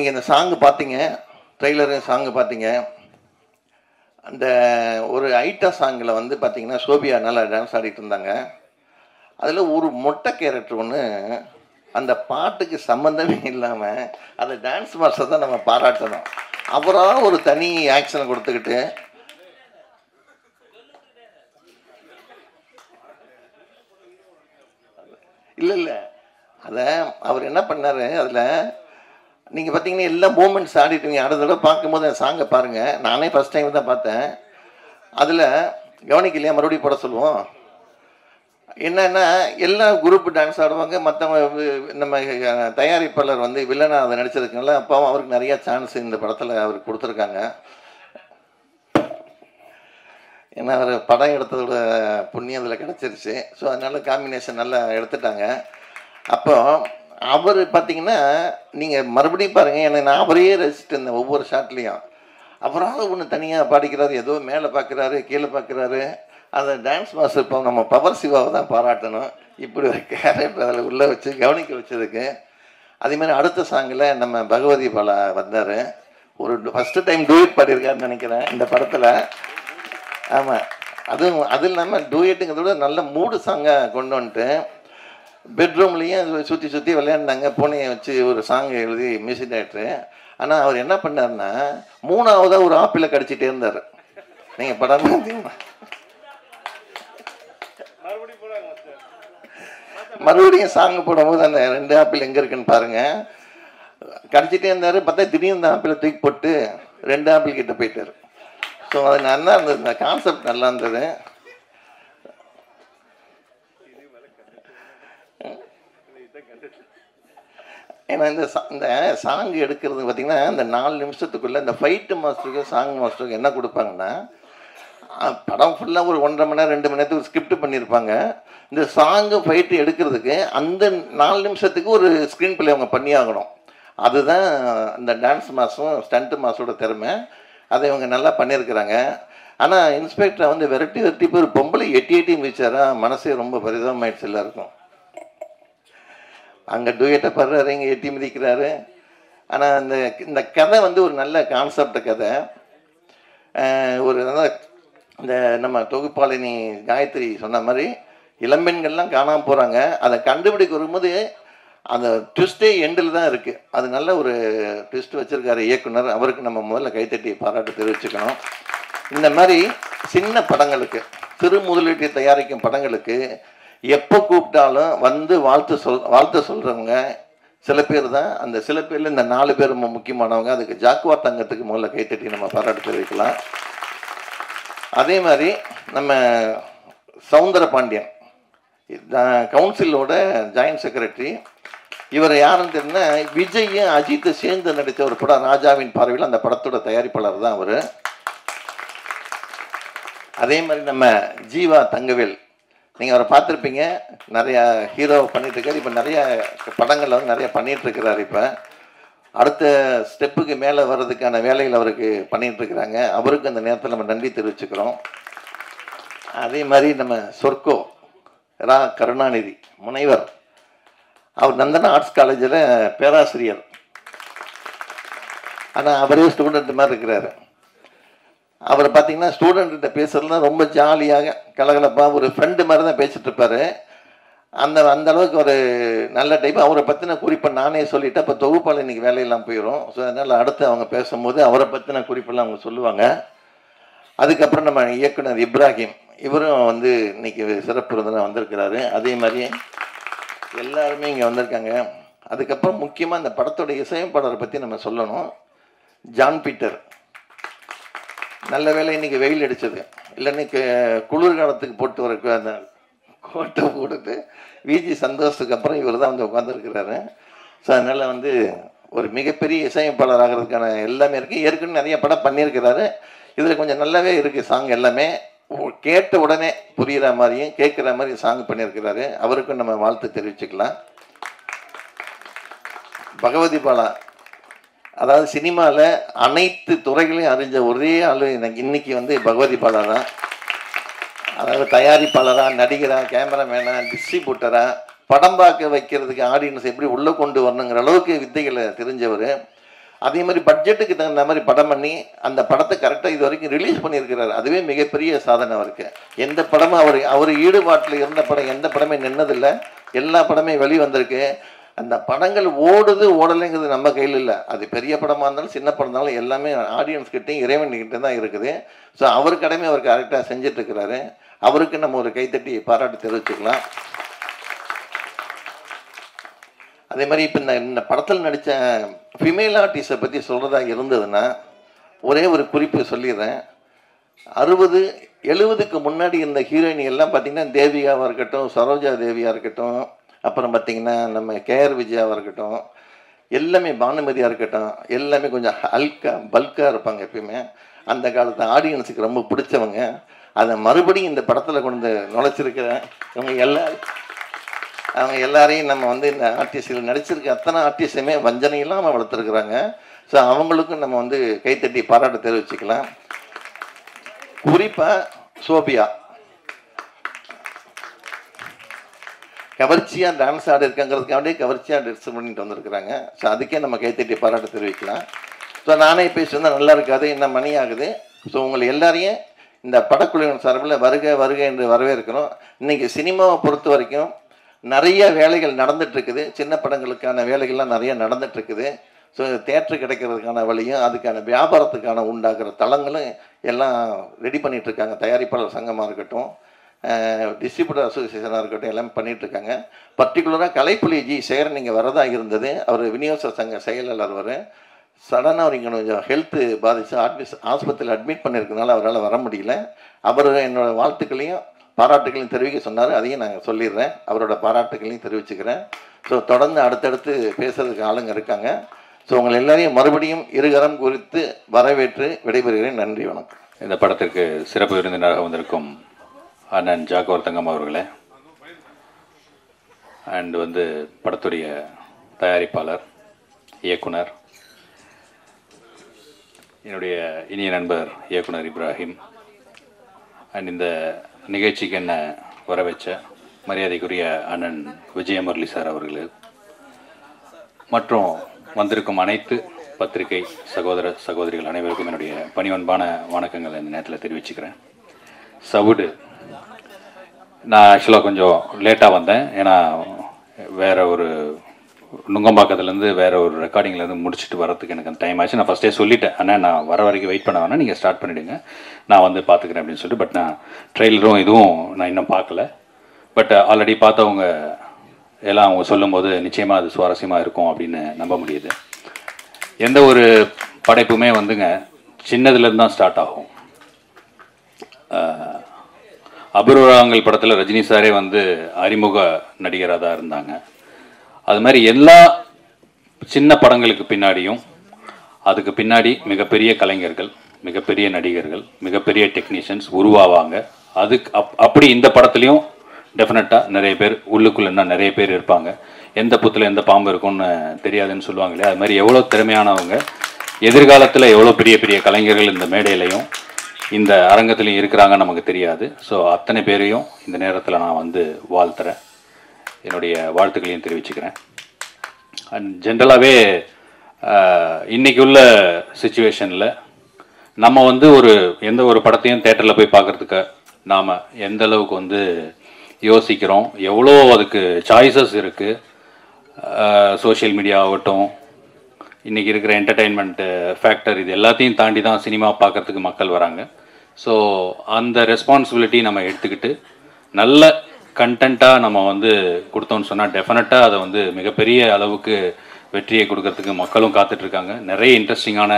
நீங்கள் இந்த சாங்கு பார்த்தீங்க, ட்ரெய்லரு சாங்கு பார்த்தீங்க. அந்த ஒரு ஐட்டா சாங்கில் வந்து பார்த்தீங்கன்னா சோபியா நல்லா டான்ஸ் ஆடிட்டு இருந்தாங்க. அதில் ஒரு மொட்டை கேரக்டர் ஒன்று அந்த பாட்டுக்கு சம்மந்தமே இல்லாமல் அந்த டான்ஸ் மாஸ்டர் தான் நம்ம பாராட்டணும். அப்புறம் ஒரு தனி ஆக்ஷனை கொடுத்துக்கிட்டு இல்லை அதை அவர் என்ன பண்ணார், அதில் நீங்கள் பார்த்தீங்கன்னா எல்லா மூமெண்ட்ஸ் ஆடிட்டுங்க. அடுத்த தடவை பார்க்கும்போது அந்த சாங்கை பாருங்கள். நானே ஃபஸ்ட் டைம் தான் பார்த்தேன். அதில் கவனிக்கலையா, மறுபடியும் போட சொல்லுவோம். என்னென்னா எல்லா குரூப் டான்ஸ் ஆடுவாங்க. மற்றவங்க நம்ம தயாரிப்பாளர் வந்து வில்லனாக அதை நடிச்சிருக்கனால அப்பாவும் அவருக்கு நிறையா சான்ஸ் இந்த படத்தில் அவருக்கு கொடுத்துருக்காங்க. ஏன்னா அவர் படம் எடுத்ததோட புண்ணியம் அதில் கிடச்சிருச்சு. ஸோ அதனால் காம்பினேஷன் நல்லா எடுத்துட்டாங்க. அப்போ அவர் பார்த்தீங்கன்னா நீங்கள் மறுபடியும் பாருங்கள், எனக்கு நான் அவரையே ரசிச்சுட்டு இருந்தேன் ஒவ்வொரு ஷாட்லேயும். அவரால் ஒன்று தனியாக பாடிக்கிறாரு, ஏதோ மேலே பார்க்குறாரு, கீழே பார்க்குறாரு. அந்த டான்ஸ் மாஸ்டர் இப்போ நம்ம பவர் சிவாவை தான் பாராட்டணும். இப்படி ஒரு கேரக்டர் அதில் உள்ளே வச்சு கவனிக்க வச்சதுக்கு. அதேமாதிரி அடுத்த சாங்கில் நம்ம பகவதி பாலா வந்தார். ஒரு ஃபஸ்ட்டு டைம் டூயட் பாடியிருக்காருன்னு நினைக்கிறேன் இந்த படத்தில். ஆமாம், அதுவும் அது இல்லாமல் டூயட்டுங்கிறத விட நல்ல மூடு சாங்காக கொண்டு வந்துட்டு பெட்ரூம்லேயும் சுற்றி சுற்றி விளையாண்டாங்க. பூனையை வச்சு ஒரு சாங் எழுதி மியூசிக் டைரக்டரு. ஆனால் அவர் என்ன பண்ணார்னா மூணாவதாக ஒரு ஆப்பிளை கடிச்சிட்டே இருந்தார். நீங்கள் படம் பார்த்தீங்கன்னா மறுபடியும் சாங் போடும்போது அந்த 2 ஆப்பிள் எங்கே இருக்குன்னு பாருங்கள். கடிச்சிட்டே இருந்தார். பார்த்தா திடீர்னு இந்த ஆப்பிளை தூக்கி போட்டு 2 ஆப்பிள் கிட்ட போயிட்டார். ஸோ அது நல்லா இருந்தது, இந்த கான்செப்ட் நல்லா இருந்தது. ஏன்னா இந்த சாங் எடுக்கிறது பார்த்திங்கன்னா இந்த 4 நிமிஷத்துக்குள்ளே இந்த ஃபைட்டு மாஸ்டருக்கு சாங் மாஸ்டருக்கு என்ன கொடுப்பாங்கன்னா, படம் ஃபுல்லாக ஒரு 1.5 மணி நேரம் 2 மணி நேரத்துக்கு ஸ்கிரிப்ட் பண்ணியிருப்பாங்க. இந்த சாங்கு ஃபைட்டு எடுக்கிறதுக்கு அந்த 4 நிமிஷத்துக்கு ஒரு ஸ்க்ரீன் பிளே அவங்க பண்ணி ஆகணும். அதுதான் இந்த டான்ஸ் மாஸும் ஸ்டண்ட் மாஸோட திறமை. அதை இவங்க நல்லா பண்ணியிருக்கிறாங்க. ஆனால் இன்ஸ்பெக்டரை வந்து வெரைட்டி பேர் பொம்பளை எட்டி மிதிச்சாரா, மனசே ரொம்ப பரிதாபமாயிடுச்சு எல்லாருக்கும். அங்கே டூயட்டை பாடுறாரு, இங்கே எட்டி மிதிக்கிறாரு. ஆனால் இந்த கதை வந்து ஒரு நல்ல கான்செப்ட் கதை. ஒரு இந்த நம்ம தொகுப்பாளினி காயத்ரி சொன்ன மாதிரி இளம்பெண்கள்லாம் காணாமல் போகிறாங்க. அதை கண்டுபிடிக்க வரும்போது அந்த ட்விஸ்டே எண்டில் தான் இருக்குது. அது நல்ல ஒரு ட்விஸ்ட் வச்சுருக்காரு இயக்குனர். அவருக்கு நம்ம முதல்ல கைத்தட்டி பாராட்டு தெரிவிச்சுக்கணும். இந்த மாதிரி சின்ன படங்களுக்கு, சிறு முதலீட்டை தயாரிக்கும் படங்களுக்கு எப்போ கூப்பிட்டாலும் வந்து வாழ்த்து சொல்கிறவங்க சில பேர் தான். அந்த சில பேரில் இந்த 4 பேர் ரொம்ப முக்கியமானவங்க. அதுக்கு ஜாக்குவா தங்கத்துக்கு முதல்ல கைத்தட்டி நம்ம பாராட்டு தெரிவிக்கலாம். அதே மாதிரி நம்ம சவுந்தர பாண்டியன் கவுன்சிலோட ஜாயின்ட் செக்ரட்டரி. இவர் யாருன்னு தெரியுன்னா, விஜயும் அஜித்தை சேர்ந்து நடித்த ஒரு படம் ராஜாவின் பார்வையில், அந்த படத்தோட தயாரிப்பாளர் தான் அவர். அதே மாதிரி நம்ம ஜீவா தங்கவேல், நீங்கள் அவரை பார்த்துருப்பீங்க, நிறையா ஹீரோ பண்ணிகிட்ருக்காரு. இப்போ நிறைய படங்களில் வந்து நிறையா பண்ணிகிட்ருக்கிறாரு. இப்போ அடுத்த ஸ்டெப்புக்கு மேலே வர்றதுக்கான வேலைகள் அவருக்கு பண்ணிகிட்ருக்கிறாங்க. அவருக்கு அந்த நேரத்தில் நம்ம நன்றி தெரிவிச்சுக்கிறோம். அதே மாதிரி நம்ம சொர்க்கோ ரா கருணாநிதி முனைவர், அவர் நந்தனா ஆர்ட்ஸ் காலேஜில் பேராசிரியர். ஆனால் அவரே ஸ்டூடெண்ட் மாதிரி இருக்கிறாரு. அவர் பார்த்திங்கன்னா ஸ்டூடெண்ட்கிட்ட பேசுறதுலாம் ரொம்ப ஜாலியாக கலகலப்பாக ஒரு ஃப்ரெண்டு மாதிரி தான் பேசிகிட்டு இருப்பார். அந்த அளவுக்கு ஒரு நல்ல டைப். அவரை பற்றின குறிப்பை நானே சொல்லிவிட்டு அப்போ தொகுப்பாளர் இன்றைக்கி வேலையெல்லாம் போயிடும். ஸோ அதனால் அடுத்து அவங்க பேசும்போது அவரை பற்றின குறிப்பெல்லாம் அவங்க சொல்லுவாங்க. அதுக்கப்புறம் நம்ம இயக்குனர் இப்ராஹிம், இவரும் வந்து இன்றைக்கி சிறப்பு விருந்தினர் வந்திருக்கிறாரு. அதே மாதிரி எல்லாருமே இங்கே வந்திருக்காங்க. அதுக்கப்புறம் முக்கியமாக இந்த படத்தோட இசையமைப்பாளரை பற்றி நம்ம சொல்லணும். John Peter. நல்ல வேலை இன்றைக்கி வெயில் அடித்தது, இல்லைன்னு குளிர்காலத்துக்கு போட்டு வர அந்த கோட்டை போட்டுட்டு விஜி சந்தோஷத்துக்கு அப்புறம் இவர் தான் வந்து உட்காந்துருக்கிறாரு. ஸோ அதனால் வந்து ஒரு மிகப்பெரிய இசையமைப்பாளர் ஆகிறதுக்கான எல்லாமே இருக்குது. ஏற்கனவே நிறைய படம் பண்ணியிருக்கிறாரு. இதில் கொஞ்சம் நல்லாவே இருக்குது சாங். எல்லாமே கேட்ட உடனே புரிகிற மாதிரியும் கேட்குற மாதிரி சாங் பண்ணியிருக்கிறாரு. அவருக்கும் நம்ம வாழ்த்து தெரிவிச்சுக்கலாம். பகவதி பாலா, அதாவது சினிமாவில் அனைத்து துறைகளையும் அறிஞ்ச ஒரே ஆள் எனக்கு இன்றைக்கி வந்து பகவதி பாலா தான். அதாவது தயாரிப்பாளராக, நடிகராக, கேமராமேனாக, டிஸ்ட்ரிபியூட்டராக, படம் பார்க்க வைக்கிறதுக்கு ஆடியன்ஸ் எப்படி உள்ளே கொண்டு வரணுங்கிற அளவுக்கு வித்தைகளை தெரிஞ்சவர். அதே மாதிரி பட்ஜெட்டுக்கு தகுந்த மாதிரி படம் பண்ணி அந்த படத்தை கரெக்டாக இது வரைக்கும் ரிலீஸ் பண்ணியிருக்கிறாரு. அதுவே மிகப்பெரிய சாதனை அவருக்கு. எந்த படமும் அவர் ஈடுபாட்டில் இருந்த படம் எந்த படமே நின்னதில்லை. எல்லா படமே வெளி வந்திருக்கு. அந்த படங்கள் ஓடலைங்கிறது நம்ம கையில் இல்லை. அது பெரிய படமாக இருந்தாலும் சின்ன படம் இருந்தாலும் எல்லாமே ஆடியன்ஸ் கிட்டேயும் இறைவன்கிட்ட தான் இருக்குது. ஸோ அவர் கடமை அவர் கரெக்டாக செஞ்சிட்ருக்கிறாரு. அவருக்கு நம்ம ஒரு கைத்தட்டி பாராட்டு தெரிவிச்சுக்கலாம். அதே மாதிரி இப்போ இந்த படத்தில் நடித்த ஃபிமேல் ஆர்டிஸ்ட்டை பற்றி சொல்கிறதா இருந்ததுன்னா ஒரே ஒரு குறிப்பு சொல்லிடுறேன். 60-70க்கு முன்னாடி இருந்த ஹீரோயினி எல்லாம் பார்த்திங்கன்னா தேவிகாவாக இருக்கட்டும், சரோஜா தேவியாக இருக்கட்டும், அப்புறம் பார்த்திங்கன்னா நம்ம கேஆர் விஜயாவாக இருக்கட்டும், எல்லாமே பானுமதியாக இருக்கட்டும், எல்லாமே கொஞ்சம் பல்காக இருப்பாங்க எப்பயுமே. அந்த காலத்து ஆடியன்ஸுக்கு ரொம்ப பிடிச்சவங்க. அதை மறுபடியும் இந்த படத்தில் கொண்டு நுழைச்சிருக்கிறேன். அவங்க எல்லாரையும் நம்ம இந்த ஆர்டிஸ்டில் நடிச்சிருக்க அத்தனை ஆர்டிஸ்டுமே வஞ்சனை இல்லாமல் வளர்த்துருக்குறாங்க. ஸோ அவங்களுக்கும் நம்ம கைத்தட்டி பாராட்டு தெரிவிச்சுக்கலாம். குறிப்பாக சோபியா கவர்ச்சியாக டான்ஸ் ஆடி இருக்காங்கிறதுக்காண்டியே கவர்ச்சியாக ட்ரெஸ் பண்ணிட்டு வந்திருக்கிறாங்க. ஸோ அதுக்கே நம்ம கைத்தட்டி பாராட்டு தெரிவிக்கலாம். ஸோ நானே பேசி வந்தால் நல்லா இருக்காது, என்ன மணி ஆகுது. ஸோ உங்களை எல்லாரையும் இந்த படக்குழுவின் சார்பில் வருக என்று வரவேற்கிறோம். இன்றைக்கி சினிமாவை பொறுத்த வரைக்கும் நிறைய வேலைகள் நடந்துகிட்ருக்குது. சின்ன படங்களுக்கான வேலைகள்லாம் நிறைய நடந்துகிட்ருக்குது. ஸோ தேட்டர் கிடைக்கிறதுக்கான வழியும் அதுக்கான வியாபாரத்துக்கான உண்டாகிற தளங்களும் எல்லாம் ரெடி பண்ணிகிட்ருக்காங்க. தயாரிப்பாளர் சங்கமாக இருக்கட்டும், டிஸ்ட்ரிபியூட்டர் அசோசியேஷனாக இருக்கட்டும், எல்லாமே பண்ணிகிட்ருக்காங்க. பர்டிகுலராக கலைப்புலி ஜி சேகரன் இங்கே வரதாக இருந்தது. அவர் விநியோக சங்க செயலாளர். சடனாக அவர் இங்கே கொஞ்சம் ஹெல்த்து பாதித்து ஆஸ்பத்திரியில் அட்மிட் பண்ணியிருக்கனால அவரால் வர முடியல. அவர் என்னோடய வாழ்த்துக்களையும் பாராட்டுகளையும் தெரிவிக்க சொன்னார். அதையும் நாங்கள் சொல்லிடுறேன். அவரோட பாராட்டுகளையும் தெரிவிச்சுக்கிறேன். ஸோ தொடர்ந்து அடுத்தடுத்து பேசுறதுக்கு ஆளுங்க இருக்காங்க. ஸோ உங்களை எல்லாரையும் மறுபடியும் இருகரம் குறித்து வரவேற்று விடைபெறுகிறேன். நன்றி, வணக்கம். இந்த படத்திற்கு சிறப்பு விருந்தினராக வந்திருக்கும் அண்ணன் ஜாக்கோர் தங்கம் அவர்களே, அண்ட் படத்துடைய தயாரிப்பாளர், இயக்குனர், என்னுடைய இனிய நண்பர் இயக்குனர் இப்ராஹிம், அண்ட் இந்த நிகழ்ச்சிக்கு என்ன வர வச்ச மரியாதைக்குரிய அண்ணன் விஜயமுரளி சார் அவர்கள், மற்றும் வந்திருக்கும் அனைத்து பத்திரிகை சகோதர சகோதரிகள் அனைவருக்கும் என்னுடைய பணிவன்பான வணக்கங்கள் இந்த நேரத்தில் தெரிவிச்சுக்கிறேன். சவுடு, நான் ஆக்சுவலாக கொஞ்சம் லேட்டாக வந்தேன். ஏன்னா வேறு ஒரு நுங்கம்பாக்கத்துலேருந்து வேறு ஒரு ரெக்கார்டிங்லேருந்து முடிச்சுட்டு வரதுக்கு எனக்கு அந்த டைம் ஆச்சு. நான் ஃபஸ்ட்டே சொல்லிட்டேன், அண்ணா நான் வர வரைக்கும் வெயிட் பண்ண வேணாம், நீங்கள் ஸ்டார்ட் பண்ணிவிடுங்க, நான் பார்த்துக்கிறேன் அப்படின்னு சொல்லிட்டு. பட் நான் ட்ரெய்லரும் இதுவும் நான் இன்னும் பார்க்கல. பட் ஆல்ரெடி பார்த்தவங்க எல்லாம் அவங்க சொல்லும்போது நிச்சயமாக அது சுவாரஸ்யமாக இருக்கும் அப்படின்னு நம்ப முடியுது. எந்த ஒரு படைப்புமே சின்னதுலேருந்து தான் ஸ்டார்ட் ஆகும். அபூர்வங்கள் படத்தில் ரஜினி சாரே அறிமுக நடிகராக தான் இருந்தாங்க. அது மாதிரி எல்லா சின்ன படங்களுக்கு பின்னாடியும் அதுக்கு பின்னாடி மிகப்பெரிய கலைஞர்கள், மிகப்பெரிய நடிகர்கள், மிகப்பெரிய டெக்னீஷியன்ஸ் உருவாவாங்க. அப்படி இந்த படத்துலையும் டெஃபினட்டாக நிறைய பேர் உள்ளுக்குள்ளே நிறைய பேர் இருப்பாங்க. எந்த புத்தில் எந்த பாம்பு இருக்கும்னு தெரியாதுன்னு சொல்லுவாங்க இல்லையா, அது மாதிரி எவ்வளோ திறமையானவங்க, எதிர்காலத்தில் எவ்வளோ பெரிய பெரிய கலைஞர்கள் இந்த மேடையிலையும் இந்த அரங்கத்துலையும் இருக்கிறாங்க நமக்கு தெரியாது. ஸோ அத்தனை பேரையும் இந்த நேரத்தில் நான் வாழ்த்துறேன், என்னுடைய வாழ்த்துக்களையும் தெரிவிச்சுக்கிறேன். அண்ட் ஜென்ரலாகவே இன்றைக்கி உள்ள சுச்சுவேஷனில் நம்ம எந்த ஒரு படத்தையும் தேட்டரில் போய் பார்க்குறதுக்கு நாம் எந்த அளவுக்கு யோசிக்கிறோம், எவ்வளோ அதுக்கு சாய்ஸஸ் இருக்குது. சோஷியல் மீடியா ஆகட்டும், இன்றைக்கி இருக்கிற என்டர்டெயின்மெண்ட்டு ஃபேக்டர், இது எல்லாத்தையும் தாண்டி தான் சினிமா பார்க்குறதுக்கு மக்கள் வராங்க. ஸோ அந்த ரெஸ்பான்சிபிலிட்டி நம்ம எடுத்துக்கிட்டு நல்ல கண்டென்ட்டாக நம்ம கொடுத்தோன்னு சொன்னால் டெஃபினட்டாக அதை மிகப்பெரிய அளவுக்கு வெற்றியை கொடுக்கறதுக்கு மக்களும் காத்துட்ருக்காங்க. நிறைய இன்ட்ரெஸ்டிங்கான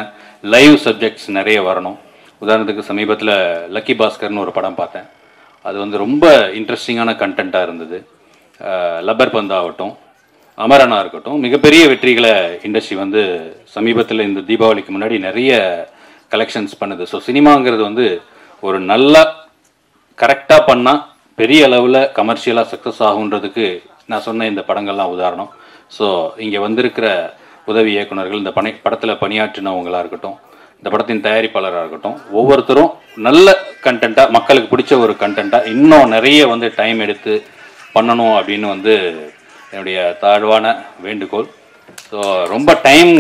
லைவ் சப்ஜெக்ட்ஸ் நிறைய வரணும். உதாரணத்துக்கு சமீபத்தில் லக்கி பாஸ்கர்னு ஒரு படம் பார்த்தேன். அது ரொம்ப இன்ட்ரெஸ்டிங்கான கண்டென்ட்டாக இருந்தது. லப்பர் பந்து ஆகட்டும், அமரனா இருக்கட்டும், மிகப்பெரிய வெற்றிகளை இண்டஸ்ட்ரி சமீபத்தில் இந்த தீபாவளிக்கு முன்னாடி நிறைய கலெக்ஷன்ஸ் பண்ணுது. ஸோ சினிமாங்கிறது ஒரு நல்ல கரெக்டாக பண்ணால் பெரிய அளவில் கமர்ஷியலாக சக்ஸஸ் ஆகுன்றதுக்கு நான் சொன்ன இந்த படங்கள்லாம் உதாரணம். ஸோ இங்கே வந்திருக்கிற உதவி இயக்குநர்கள், இந்த படத்தில் பணியாற்றினவங்களாக இருக்கட்டும், இந்த படத்தின் தயாரிப்பாளராக இருக்கட்டும், ஒவ்வொருத்தரும் நல்ல கண்டென்ட்டாக, மக்களுக்கு பிடிச்ச ஒரு கண்டென்ட்டாக இன்னும் நிறைய டைம் எடுத்து பண்ணணும் அப்படின்னு என்னுடைய தாழ்வான வேண்டுகோள். ஸோ ரொம்ப டைம்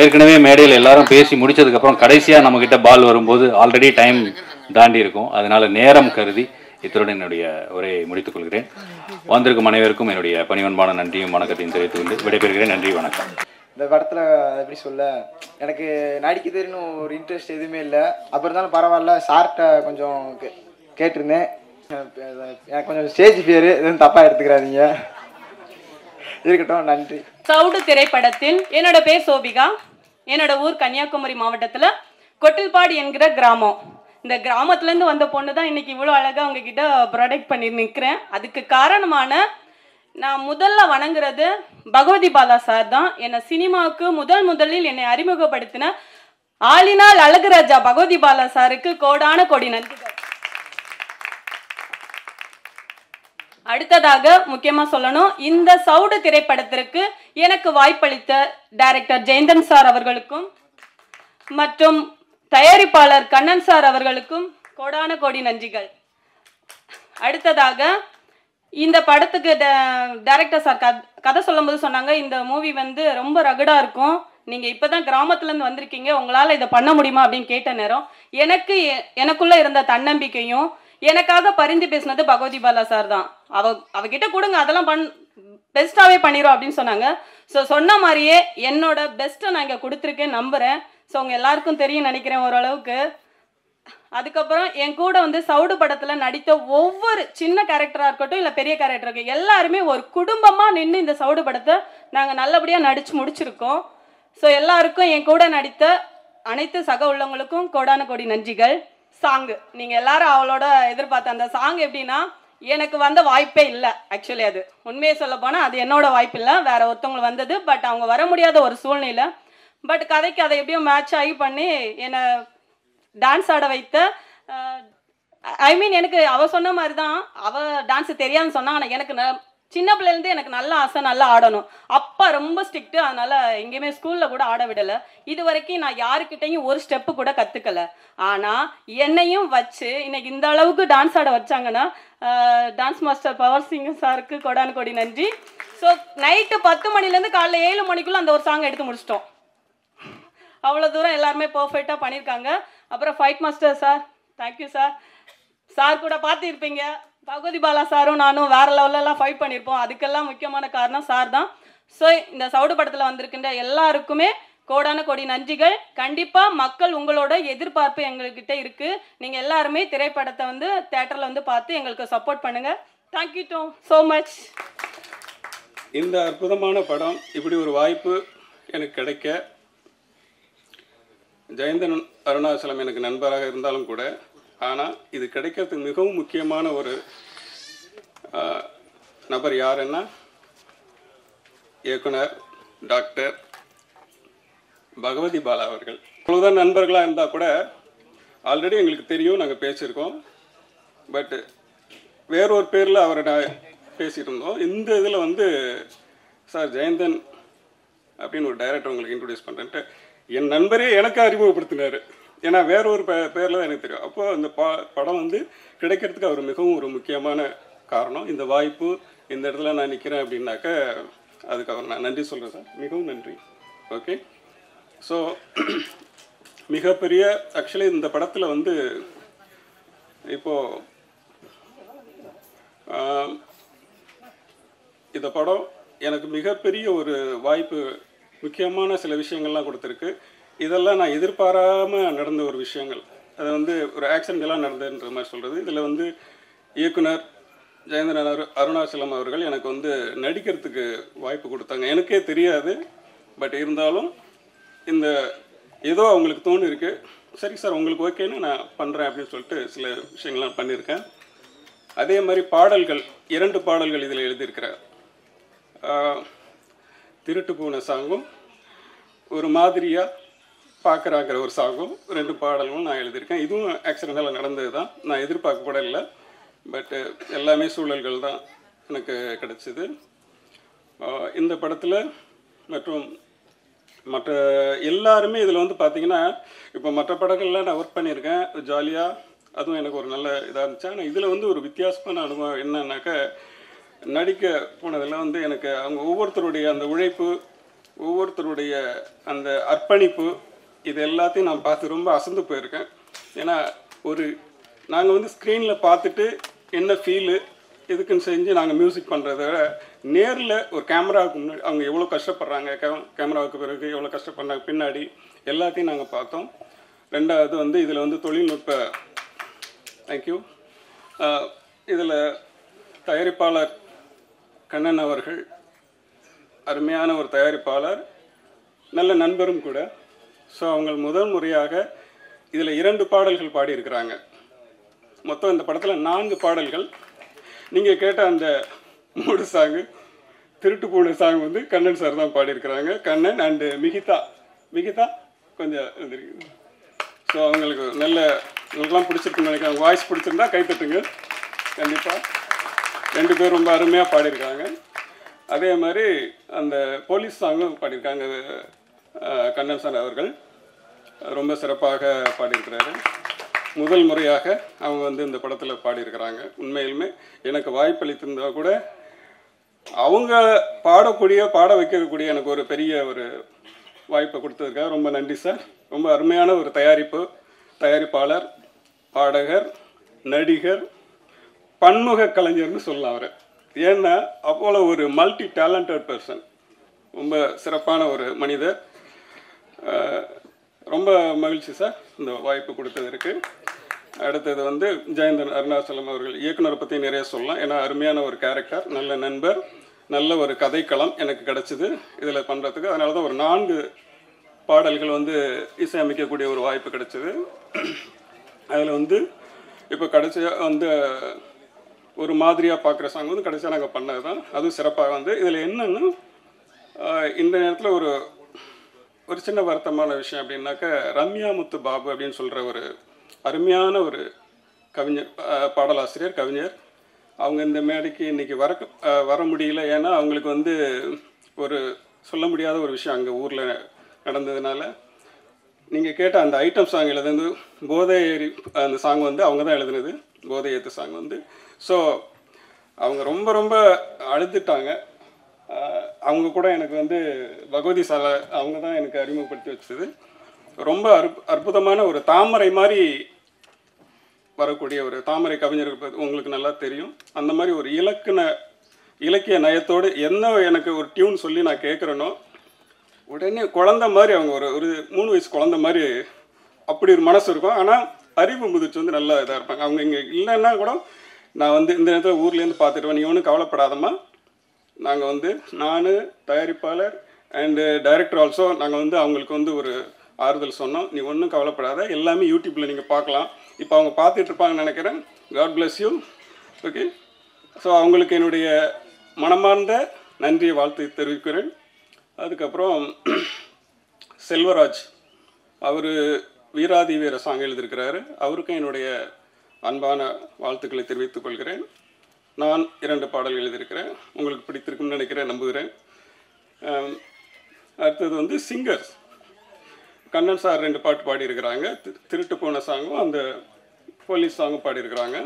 ஏற்கனவே மேடையில் எல்லாரும் பேசி முடிச்சதுக்கப்புறம் கடைசியாக நம்மக்கிட்ட பால் வரும்போது ஆல்ரெடி டைம் தாண்டி இருக்கும். அதனால நேரம் கருதி இத்துடன் என்னுடைய உரையை முடித்துக் கொள்கிறேன். வந்திருக்கும் அனைவருக்கும் என்னுடைய பணிவன்பான நன்றியும் வணக்கத்தையும் தெரிவித்துக் கொண்டு விடைபெறுகிறேன். நன்றி, வணக்கம். இந்த படத்தில் எப்படி சொல்ல, எனக்கு நடிக்கிறதுன்னு ஒரு இன்ட்ரெஸ்ட் எதுவுமே இல்லை. அப்போ இருந்தாலும் பரவாயில்ல, சார்கிட்ட கொஞ்சம் கேட்டிருந்தேன். எனக்கு கொஞ்சம் ஸ்டேஜ் ஃபியர், எதுவும் தப்பாக எடுத்துக்கிறாதீங்க. இருக்கட்டும், நன்றி. சவுடு திரைப்படத்தில் என்னோட பேர் சோபிகா. என்னோட ஊர் கன்னியாகுமரி மாவட்டத்தில் கொட்டில்பாடு என்கிற கிராமம். இந்த கிராமத்துலேருந்து வந்த பொண்ணு தான் இன்னைக்கு இவ்வளோ அழகாக உங்ககிட்ட ப்ரொடக்ட் பண்ணி நிற்கிறேன். அதுக்கு காரணமான நான் முதல்ல வணங்குறது பகவதி பாலா சார் தான். என்னை சினிமாவுக்கு முதலில் என்னை அறிமுகப்படுத்தின ஆலினால் அழகுராஜா பகவதி பாலா சாருக்கு கோடான கோடி நன்றிகள். அடுத்ததாக முக்கியமாக சொல்லணும், இந்த சவுடு திரைப்படத்திற்கு எனக்கு வாய்ப்பளித்த டைரக்டர் ஜெயந்தன் சார் அவர்களுக்கும் மற்றும் தயாரிப்பாளர் கண்ணன் சார் அவர்களுக்கும் கோடான கோடி நன்றிகள். அடுத்ததாக இந்த படத்துக்கு டைரக்டர் சார் கதை சொல்லும்போது சொன்னாங்க, இந்த மூவி ரொம்ப ரகடாக இருக்கும், நீங்கள் இப்போ தான் கிராமத்துலேருந்து வந்திருக்கீங்க, உங்களால் இதை பண்ண முடியுமா அப்படின்னு கேட்ட நேரம் எனக்குள்ளே இருந்த தன்னம்பிக்கையும் எனக்காக பரிந்து பேசினது பகவதி பாலா சார் தான். அவகிட்ட கொடுங்க, அதெல்லாம் பெஸ்ட்டாகவே பண்ணிடும் அப்படின்னு சொன்னாங்க. ஸோ சொன்ன மாதிரியே என்னோட பெஸ்ட்டை நான் இங்கே கொடுத்துருக்கேன் நம்புகிறேன். ஸோ உங்கள் எல்லாருக்கும் தெரியும் நினைக்கிறேன் ஓரளவுக்கு. அதுக்கப்புறம் என் கூட சவுடு படத்தில் நடித்த ஒவ்வொரு சின்ன கேரக்டராக இருக்கட்டும் இல்லை பெரிய கேரக்டருக்கு எல்லாருமே ஒரு குடும்பமாக நின்று இந்த சவுடு படத்தை நாங்கள் நல்லபடியாக நடித்து முடிச்சிருக்கோம். ஸோ எல்லாருக்கும் என் கூட நடித்த அனைத்து சக உள்ளவங்களுக்கும் கோடான கோடி நன்றிகள். சாங்கு நீங்கள் எல்லாரும் அவளோட எதிர்பார்த்த அந்த சாங் எப்படின்னா, எனக்கு வந்த வாய்ப்பே இல்லை. ஆக்சுவலி அது உண்மையை சொல்ல போனால் அது என்னோட வாய்ப்பு இல்லை, வேற ஒருத்தவங்களுக்கு வந்தது. பட் அவங்க வர முடியாத ஒரு சூழ்நிலை. பட் கதைக்கு அதை எப்படியும் மேட்ச் ஆகி பண்ணி என்னை டான்ஸ் ஆட வைத்த, எனக்கு அவள் சொன்ன மாதிரி தான், அவள் டான்ஸு தெரியாதுன்னு சொன்னால், ஆனால் எனக்கு சின்ன பிள்ளைலேருந்து எனக்கு நல்ல ஆசை, நல்லா ஆடணும். அப்பா ரொம்ப ஸ்ட்ரிக்ட்டு, அதனால் எங்கேயுமே ஸ்கூலில் கூட ஆட விடலை. இது வரைக்கும் நான் யாருக்கிட்டையும் ஒரு ஸ்டெப்பு கூட கற்றுக்கலை. ஆனால் என்னையும் வச்சு இன்னைக்கு இந்த அளவுக்கு டான்ஸ் ஆட வச்சாங்கன்னா டான்ஸ் மாஸ்டர் பவர் சிங் சாருக்கு கோடான கோடி நன்றி. ஸோ நைட்டு 10 மணிலேருந்து காலைல 7 மணிக்குள்ளே அந்த ஒரு சாங் எடுத்து முடிச்சிட்டோம். அவ்வளோ தூரம் எல்லாருமே பர்ஃபெக்டாக பண்ணியிருக்காங்க. அப்புறம் fight master sir, thank you sir. Sir கூட பார்த்துருப்பீங்க, பகவதி பாலா சாரும் நானும் வேறு லெவலெல்லாம் ஃபைட் பண்ணியிருப்போம். அதுக்கெல்லாம் முக்கியமான காரணம் சார் தான். ஸோ இந்த சவுடு படத்தில் வந்திருக்கின்ற எல்லாருக்குமே கோடான கோடி நன்றிகள். கண்டிப்பாக மக்கள் உங்களோட எதிர்பார்ப்பு எங்கள்கிட்ட இருக்குது. நீங்கள் எல்லாருமே திரைப்படத்தை தேட்டரில் பார்த்து எங்களுக்கு சப்போர்ட் பண்ணுங்கள். Thank you so much. இந்த அற்புதமான படம் இப்படி ஒரு வாய்ப்பு எனக்கு கிடைக்க, ஜெயந்தன் அருணாச்சலம் எனக்கு நண்பராக இருந்தாலும் கூட, ஆனால் இது கிடைக்கிறதுக்கு மிகவும் முக்கியமான ஒரு நபர் யாருன்னா இயக்குனர் டாக்டர் பகவதி பாலா அவர்கள். அவ்வளோதான் நண்பர்களாக இருந்தால் கூட ஆல்ரெடி எங்களுக்கு தெரியும், நாங்கள் பேசியிருக்கோம். பட் வேறொரு பேரில் அவரை நான் பேசிகிட்டு இருந்தோம். இந்த இதில் சார் ஜெயந்தன் அப்படின்னு ஒரு டைரக்டர் உங்களுக்கு இன்ட்ரடியூஸ் பண்ணுறேன்ட்டு என் நண்பரே எனக்கு அறிமுகப்படுத்தினார். ஏன்னா வேற ஒரு பேரில் தான் எனக்கு தெரியும். அப்போது இந்த படம் கிடைக்கிறதுக்கு அவர் மிகவும் ஒரு முக்கியமான காரணம். இந்த வாய்ப்பு இந்த இடத்துல நான் நிற்கிறேன் அப்படின்னாக்க அதுக்கு அவர் நான் நன்றி சொல்கிறேன் சார், மிகவும் நன்றி. ஓகே, ஸோ மிகப்பெரிய ஆக்சுவலி இந்த படத்தில் இப்போது இந்த படம் எனக்கு மிகப்பெரிய ஒரு வாய்ப்பு, முக்கியமான சில விஷயங்கள்லாம் கொடுத்துருக்கு. இதெல்லாம் நான் எதிர்பாராமல் நடந்த ஒரு விஷயங்கள். அது ஒரு ஆக்சிடென்ட்லாம் நடந்ததுன்ற மாதிரி சொல்கிறது. இதில் இயக்குனர் ஜெயந்தன் அருணாச்சலம் அவர்கள் எனக்கு நடிக்கிறதுக்கு வாய்ப்பு கொடுத்தாங்க. எனக்கே தெரியாது, பட் இருந்தாலும் இந்த ஏதோ அவங்களுக்கு தோணு இருக்குது, சரி சார் உங்களுக்கு ஓகேன்னு நான் பண்ணுறேன் அப்படின்னு சொல்லிட்டு சில விஷயங்கள்லாம் பண்ணியிருக்கேன். அதே மாதிரி பாடல்கள் 2 பாடல்கள் இதில் எழுதியிருக்கிறேன். திருட்டு போன சாங்கும் ஒரு மாதிரியாக பார்க்குறாங்கிற ஒரு சாங்கும் 2 பாடல்களும் நான் எழுதியிருக்கேன். இதுவும் ஆக்சிடென்டலாக நடந்தது தான், நான் எதிர்பார்க்க கூட இல்லை. பட்டு எல்லாமே சூழல்கள் தான் எனக்கு கிடச்சிது. இந்த படத்தில் மற்றும் மற்ற எல்லாருமே இதில் பார்த்திங்கன்னா, இப்போ மற்ற படங்கள்லாம் நான் ஒர்க் பண்ணியிருக்கேன் ஜாலியாக, அதுவும் எனக்கு ஒரு நல்ல இதாக இருந்துச்சு. ஆனால் இதில் ஒரு வித்தியாசமான அனுபவம் என்னன்னாக்கா, நடிக்க போனதில் எனக்கு அவங்க ஒவ்வொருத்தருடைய அந்த உழைப்பு, ஒவ்வொருத்தருடைய அந்த அர்ப்பணிப்பு இது எல்லாத்தையும் நான் பார்த்து ரொம்ப அசந்து போயிருக்கேன். ஏன்னா நாங்கள் வந்து ஸ்க்ரீனில் பார்த்துட்டு என்ன ஃபீலு இதுக்குன்னு செஞ்சு நாங்கள் மியூசிக் பண்ணுறத விட நேரில் ஒரு கேமராவுக்கு முன்னாடி அவங்க எவ்வளோ கஷ்டப்படுறாங்க, கேமராவுக்கு பிறகு எவ்வளோ கஷ்டப்படுறாங்க பின்னாடி எல்லாத்தையும் நாங்கள் பார்த்தோம். ரெண்டாவது வந்து இதில் வந்து தொழில்நுட்ப தேங்க்யூ இதில் தயாரிப்பாளர் கண்ணன் அவர்கள் அருமையான ஒரு தயாரிப்பாளர், நல்ல நண்பரும் கூட. ஸோ அவங்க முதல் முறையாக இதில் 2 பாடல்கள் பாடியிருக்கிறாங்க. மொத்தம் இந்த படத்தில் 4 பாடல்கள். நீங்கள் கேட்ட அந்த 3 சாங்கு திருட்டு போன சாங் வந்து கண்ணன் சார் தான் பாடியிருக்கிறாங்க. கண்ணன் அண்டு மிகிதா கொஞ்சம் இருந்திருக்கு. ஸோ அவங்களுக்கு உங்களுக்குலாம் பிடிச்சிருக்குன்னு நினைக்கிறேன். வாய்ஸ் பிடிச்சிருந்தா கைத்தட்டுங்க. கண்டிப்பாக 2 பேர் ரொம்ப அருமையாக பாடியிருக்காங்க. அதே மாதிரி அந்த போலீஸ் சாங்கும் பாடியிருக்காங்க. கண்ணன் சார் அவர்கள் ரொம்ப சிறப்பாக பாடியிருக்கிறாரு. முதல் முறையாக அவங்க வந்து இந்த படத்தில் பாடியிருக்கிறாங்க. உண்மையிலுமே எனக்கு வாய்ப்பளித்திருந்தா கூட அவங்க பாட வைக்கக்கூடிய எனக்கு ஒரு பெரிய ஒரு வாய்ப்பை கொடுத்ததுக்காக ரொம்ப நன்றி சார். ரொம்ப அருமையான ஒரு தயாரிப்பாளர், பாடகர், நடிகர், பன்முக கலைஞர்னு சொல்லலாம் அவர். ஏன்னா அப்போல ஒரு மல்டி டேலண்டட் பர்சன், ரொம்ப சிறப்பான ஒரு மனிதர். ரொம்ப மகிழ்ச்சி சார் இந்த வாய்ப்பு கொடுத்ததற்கு. அடுத்தது வந்து ஜெயந்தன் அருணாச்சலம் அவர்கள், இயக்குனர் பற்றி நிறைய சொல்லலாம். ஏன்னா அருமையான ஒரு கேரக்டர், நல்ல நண்பர், நல்ல ஒரு கதைக்களம் எனக்கு கிடச்சிது இதில் பண்ணுறதுக்கு. அதனால தான் ஒரு 4 பாடல்கள் வந்து இசையமைக்கக்கூடிய ஒரு வாய்ப்பு கிடச்சிது. அதில் வந்து இப்போ கடைசியாக வந்து ஒரு மாதிரியாக பார்க்குற சாங் வந்து கடைசியாக நாங்கள் பண்ணது தான். அதுவும் சிறப்பாக வந்து இதில் என்னென்னா இந்த நேரத்தில் ஒரு சின்ன வருத்தமான விஷயம் அப்படின்னாக்க, ரம்யா முத்து பாபு அப்படின்னு சொல்கிற ஒரு அருமையான ஒரு கவிஞர், பாடலாசிரியர், கவிஞர். அவங்க இந்த மேடைக்கு இன்றைக்கி வர முடியல. ஏன்னா அவங்களுக்கு வந்து ஒரு சொல்ல முடியாத ஒரு விஷயம் அங்கே ஊரில் நடந்ததுனால. நீங்கள் கேட்ட அந்த ஐட்டம் சாங் எழுதுனது போதை ஏறி அந்த சாங் வந்து அவங்க தான் எழுதுனது, போதை ஏற்று சாங் வந்து. ஸோ அவங்க ரொம்ப ரொம்ப அழுதுட்டாங்க. அவங்க கூட எனக்கு வந்து பகவதி சாலை அவங்க தான் எனக்கு அறிமுகப்படுத்தி வச்சது. ரொம்ப அற்புதமான ஒரு தாமரை மாதிரி வரக்கூடிய ஒரு தாமரை கவிஞர்கள் உங்களுக்கு நல்லா தெரியும். அந்த மாதிரி ஒரு இலக்கிய நயத்தோடு என்ன எனக்கு ஒரு டியூன் சொல்லி நான் கேட்குறேனோ உடனே குழந்த மாதிரி அவங்க ஒரு 3 வயசு குழந்த மாதிரி அப்படி ஒரு மனசு இருக்கும். ஆனால் அறிவு முதிர்ச்சி வந்து நல்லா இதாக இருப்பாங்க. அவங்க இங்கே இல்லைன்னா கூட நான் வந்து இந்த நேரத்தில் ஊர்லேருந்து பார்த்துட்டு நீ ஒன்றும் கவலைப்படாதம்மா, நாங்கள் வந்து நான் தயாரிப்பாளர் அண்டு டைரக்டர் ஆல்சோ நாங்கள் வந்து அவங்களுக்கு வந்து ஒரு ஆறுதல் சொன்னோம். நீ ஒன்றும் கவலைப்படாத, எல்லாமே யூடியூப்பில் நீங்கள் பார்க்கலாம். இப்போ அவங்க பார்த்துட்ருப்பாங்கன்னு நினைக்கிறேன். God bless you. Okay. So அவங்களுக்கு என்னுடைய மனமார்ந்த நன்றியை வாழ்த்து தெரிவிக்கிறேன். அதுக்கப்புறம் செல்வராஜ் அவர் வீராதி வீர சாங் எழுதியிருக்கிறாரு. அவருக்கும் என்னுடைய அன்பான வாழ்த்துக்களை தெரிவித்துக் கொள்கிறேன். நான் 2 பாடல் எழுதியிருக்கிறேன். உங்களுக்கு பிடித்திருக்குன்னு நினைக்கிறேன், நம்புகிறேன். அடுத்தது வந்து சிங்கர்ஸ் கண்ணன் சார் 2 பாட்டு பாடியிருக்கிறாங்க. திருட்டு போன சாங்கும் அந்த போலீஸ் சாங்கும் பாடியிருக்கிறாங்க.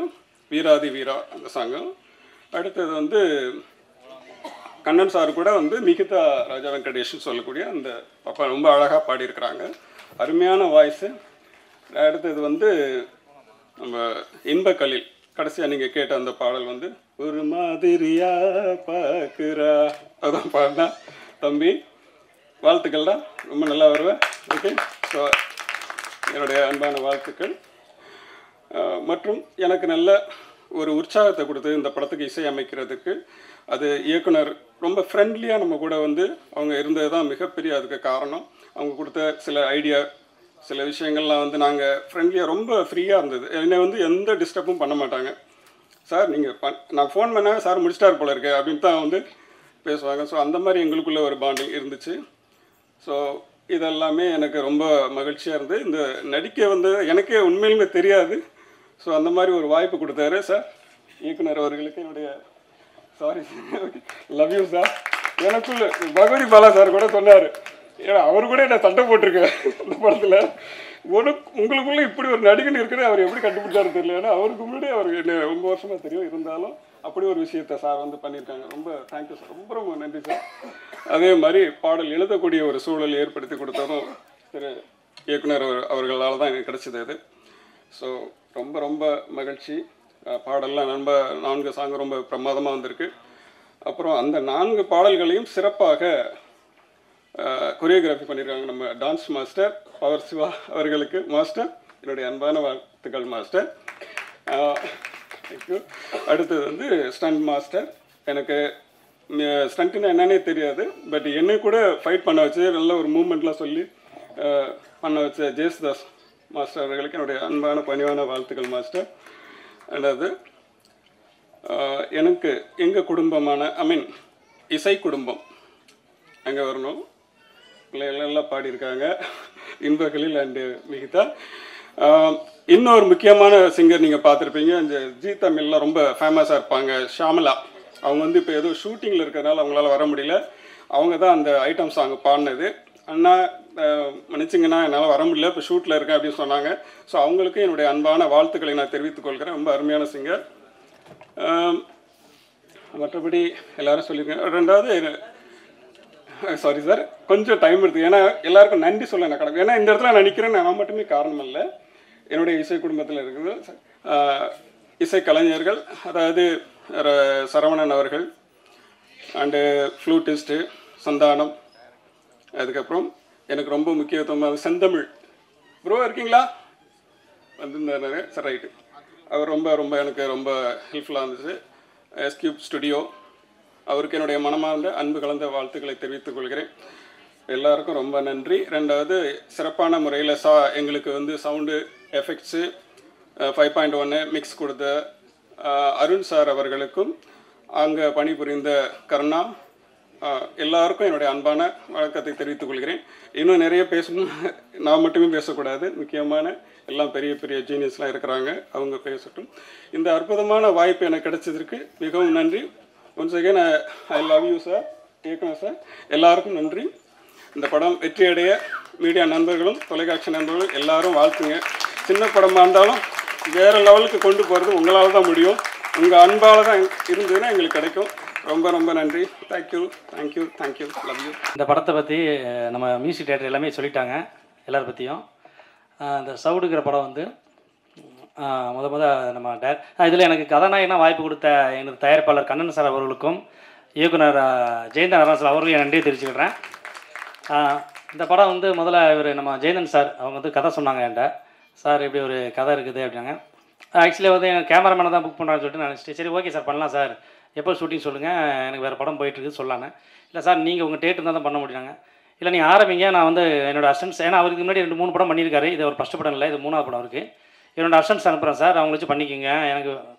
வீராதி வீரா அந்த சாங்கும். அடுத்தது வந்து கண்ணன் சார் கூட வந்து மிகிதா ராஜா வெங்கடேஷன் சொல்லக்கூடிய அந்த பாப்பா ரொம்ப அழகாக பாடியிருக்கிறாங்க. அருமையான வாய்ஸு. அடுத்தது வந்து நம்ம இன்பக்கலில் கடைசியாக நீங்கள் கேட்ட அந்த பாடல் வந்து ஒரு மாதிரியா பார்க்குறா அதான் பாடினா. தம்பி வாழ்த்துக்கள் தான், ரொம்ப நல்லா வருவேன். ஓகே. ஸோ என்னுடைய அன்பான வாழ்த்துக்கள். மற்றும் எனக்கு நல்ல ஒரு உற்சாகத்தை கொடுத்து இந்த படத்துக்கு இசை அமைக்கிறதுக்கு அது இயக்குனர் ரொம்ப ஃப்ரெண்ட்லியாக நம்ம கூட வந்து அவங்க இருந்தது தான் மிகப்பெரிய அதுக்கு காரணம். அவங்க கொடுத்த சில ஐடியா, சில விஷயங்கள்லாம் வந்து நாங்கள் ஃப்ரெண்ட்லியாக ரொம்ப ஃப்ரீயாக இருந்தது. என்னை வந்து எந்த டிஸ்டர்பும் பண்ண மாட்டாங்க. சார் நீங்கள் நான் ஃபோன் பண்ணாங்க, சார் முடிச்சிட்டார் போல இருக்கு அப்படின்னு தான் வந்து பேசுவாங்க. ஸோ அந்த மாதிரி எங்களுக்குள்ள ஒரு பாண்டிங் இருந்துச்சு. ஸோ இதெல்லாமே எனக்கு ரொம்ப மகிழ்ச்சியாக இருந்து இந்த நடிக்க வந்து எனக்கே உண்மையிலுமே தெரியாது. ஸோ அந்த மாதிரி ஒரு வாய்ப்பு கொடுத்தாரு சார் இயக்குனர் அவர்களுக்கு என்னுடைய சாரி, லவ் யூ சார். எனக்குள்ள பகவதி பாலா சார் கூட சொன்னார், ஏன்னா அவர் கூட என்ன சண்டை போட்டிருக்கேன் இந்த படத்தில். உங்களுக்குள்ள இப்படி ஒரு நடிகன் இருக்கிறது அவர் எப்படி கண்டுபிடிச்சாரு தெரியல. ஏன்னா அவருக்கு முன்னாடி அவர் என்ன ரொம்ப வருஷமாக தெரியும். இருந்தாலும் அப்படி ஒரு விஷயத்தை சார் வந்து பண்ணியிருக்காங்க. ரொம்ப தேங்க்யூ சார், ரொம்ப ரொம்ப நன்றி சார். அதே மாதிரி பாடல் எழுதக்கூடிய ஒரு சூழல் ஏற்படுத்தி கொடுத்ததும் திரு இயக்குனர் அவர்களால் தான் எனக்கு கிடைச்சது அது. ஸோ ரொம்ப ரொம்ப மகிழ்ச்சி. பாடல்லாம் 4 சாங் ரொம்ப பிரமாதமாக வந்திருக்கு. அப்புறம் அந்த 4 பாடல்களையும் சிறப்பாக கொரியோகிராஃபி பண்ணியிருக்காங்க நம்ம டான்ஸ் மாஸ்டர் பவர் சிவா அவர்களுக்கு. மாஸ்டர், என்னுடைய அன்பான வாழ்த்துக்கள் மாஸ்டர். தேங்க்யூ. அடுத்தது வந்து ஸ்டண்ட் மாஸ்டர். எனக்கு ஸ்டண்ட்டுன்னு என்னன்னே தெரியாது, பட் என்னை கூட ஃபைட் பண்ண வச்சு நல்ல ஒரு மூமெண்ட்லாம் சொல்லி பண்ண வச்ச ஜேசுதாஸ் மாஸ்டர் அவர்களுக்கு என்னுடைய அன்பான பணிவான வாழ்த்துக்கள் மாஸ்டர். ரெண்டாவது எனக்கு எங்கள் குடும்பமான இசை குடும்பம் அங்கே வரணும். பிள்ளைகள் எல்லாம் பாடியிருக்காங்க, இன்பகளில் அண்டு மிகிதா. இன்னொரு முக்கியமான சிங்கர் நீங்கள் பார்த்துருப்பீங்க, இந்த ஜி தமிழ்லாம் ரொம்ப ஃபேமஸாக இருப்பாங்க, ஷாமலா. அவங்க வந்து இப்போ ஏதோ ஷூட்டிங்கில் இருக்கிறதுனால அவங்களால வர முடியல. அவங்க தான் அந்த ஐட்டம் சாங் பாடினது. அண்ணா மன்னிச்சிங்கன்னா என்னால் வர முடியல, இப்போ ஷூட்டில் இருக்கேன் அப்படின்னு சொன்னாங்க. ஸோ அவங்களுக்கு என்னுடைய அன்பான வாழ்த்துக்களை நான் தெரிவித்துக் கொள்கிறேன். ரொம்ப அருமையான சிங்கர். மற்றபடி எல்லாரும் சொல்லியிருக்கேன். ரெண்டாவது சாரி சார், கொஞ்சம் டைம் எடுத்து, ஏன்னா எல்லாருக்கும் நன்றி சொல்ல நான் கிடக்கும். ஏன்னா இந்த இடத்துல நான் நிற்கிறேன், நான் மட்டுமே காரணம் இல்லை, என்னுடைய இசை குடும்பத்தில் இருக்குது இசை கலைஞர்கள். அதாவது சரவணன் அவர்கள் அண்டு ஃப்ளூட்டிஸ்ட்டு சந்தானம். அதுக்கப்புறம் எனக்கு ரொம்ப முக்கியத்துவமாக செந்தமிழ் ப்ரோ இருக்கீங்களா, வந்திருந்தாரு சார். ரைட்டு, அவர் ரொம்ப ரொம்ப எனக்கு ரொம்ப ஹெல்ப்ஃபுல்லாக இருந்துச்சு. எஸ்கியூப் ஸ்டுடியோ, அவருக்கு என்னுடைய மனமார்ந்த அன்பு கலந்த வாழ்த்துக்களை தெரிவித்துக் கொள்கிறேன். எல்லாருக்கும் ரொம்ப நன்றி. ரெண்டாவது சிறப்பான முறையில் எங்களுக்கு வந்து சவுண்டு எஃபெக்ட்ஸு 5.1 மிக்ஸ் கொடுத்த அருண் சார் அவர்களுக்கும், அங்கே பணிபுரிந்த கருணா, எல்லாருக்கும் என்னுடைய அன்பான வணக்கத்தை தெரிவித்துக் கொள்கிறேன். இன்னும் நிறைய பேசணும், நான் மட்டுமே பேசக்கூடாது, முக்கியமான எல்லாம் பெரிய பெரிய ஜீனியஸ்லாம் இருக்கிறாங்க, அவங்க பேசட்டும். இந்த அற்புதமான வாய்ப்பு எனக்கு கிடைச்சதற்கு மிகவும் நன்றி. Once again I love you sir, இயக்குனர் சார், எல்லாருக்கும் நன்றி. இந்த படம் வெற்றியடைய மீடியா நண்பர்களும் தொலைக்காட்சி நண்பர்களும் எல்லாரும் வாழ்த்துங்க. சின்ன படமாக இருந்தாலும் வேறு லெவலுக்கு கொண்டு போகிறது உங்களால் தான் முடியும். உங்கள் அன்பால் தான் இருந்ததுன்னா எங்களுக்கு கிடைக்கும். ரொம்ப ரொம்ப நன்றி. Thank you thank you thank you, love you. இந்த படத்தை பற்றி நம்ம மியூசிக் டைரக்டர் எல்லாமே சொல்லிட்டாங்க, எல்லாரை பற்றியும். இந்த சவுடுங்கிற படம் வந்து நம்ம இதில் எனக்கு கதாநாயகனாக வாய்ப்பு கொடுத்த எனது தயாரிப்பாளர் கண்ணன் சார் அவர்களுக்கும் இயக்குனர் ஜெயந்தன் அருணாசல் அவர்களும் நன்றியை தெரிவிச்சுக்கிறேன். இந்த படம் வந்து முதல்ல இவர் நம்ம ஜெயந்தன் சார் அவங்க வந்து கதை சொன்னாங்க என்கிட்ட. சார் இப்படி ஒரு கதை இருக்குது அப்படின்னாங்க. ஆக்சுவலி வந்து என் கேமராமேனை தான் புக் பண்ணுறான்னு சொல்லிட்டு நான் நினச்சிட்டு, சரி ஓகே சார் பண்ணலாம் சார், எப்போ ஷூட்டிங் சொல்லுங்கள், எனக்கு வேறு படம் போயிட்டுருக்கு சொல்லாங்க. இல்லை சார் நீங்கள் உங்கள் டேட் இருந்தால் தான் பண்ண முடியாங்க. இல்லை நீங்கள் ஆரம்பிங்க, நான் வந்து என்னோடய அசிஸ்டன்ஸ், ஏன்னா அவருக்கு முன்னாடி 2-3 படம் பண்ணியிருக்காரு, இது ஒரு ஃபஸ்ட்டு படம் இல்லை, இது 3ஆவது படம் இருக்குது, என்னோடய அசிஸ்டன்ஸ் அனுப்புகிறேன் சார், அவங்கள வச்சு பண்ணிக்கோங்க, எனக்கு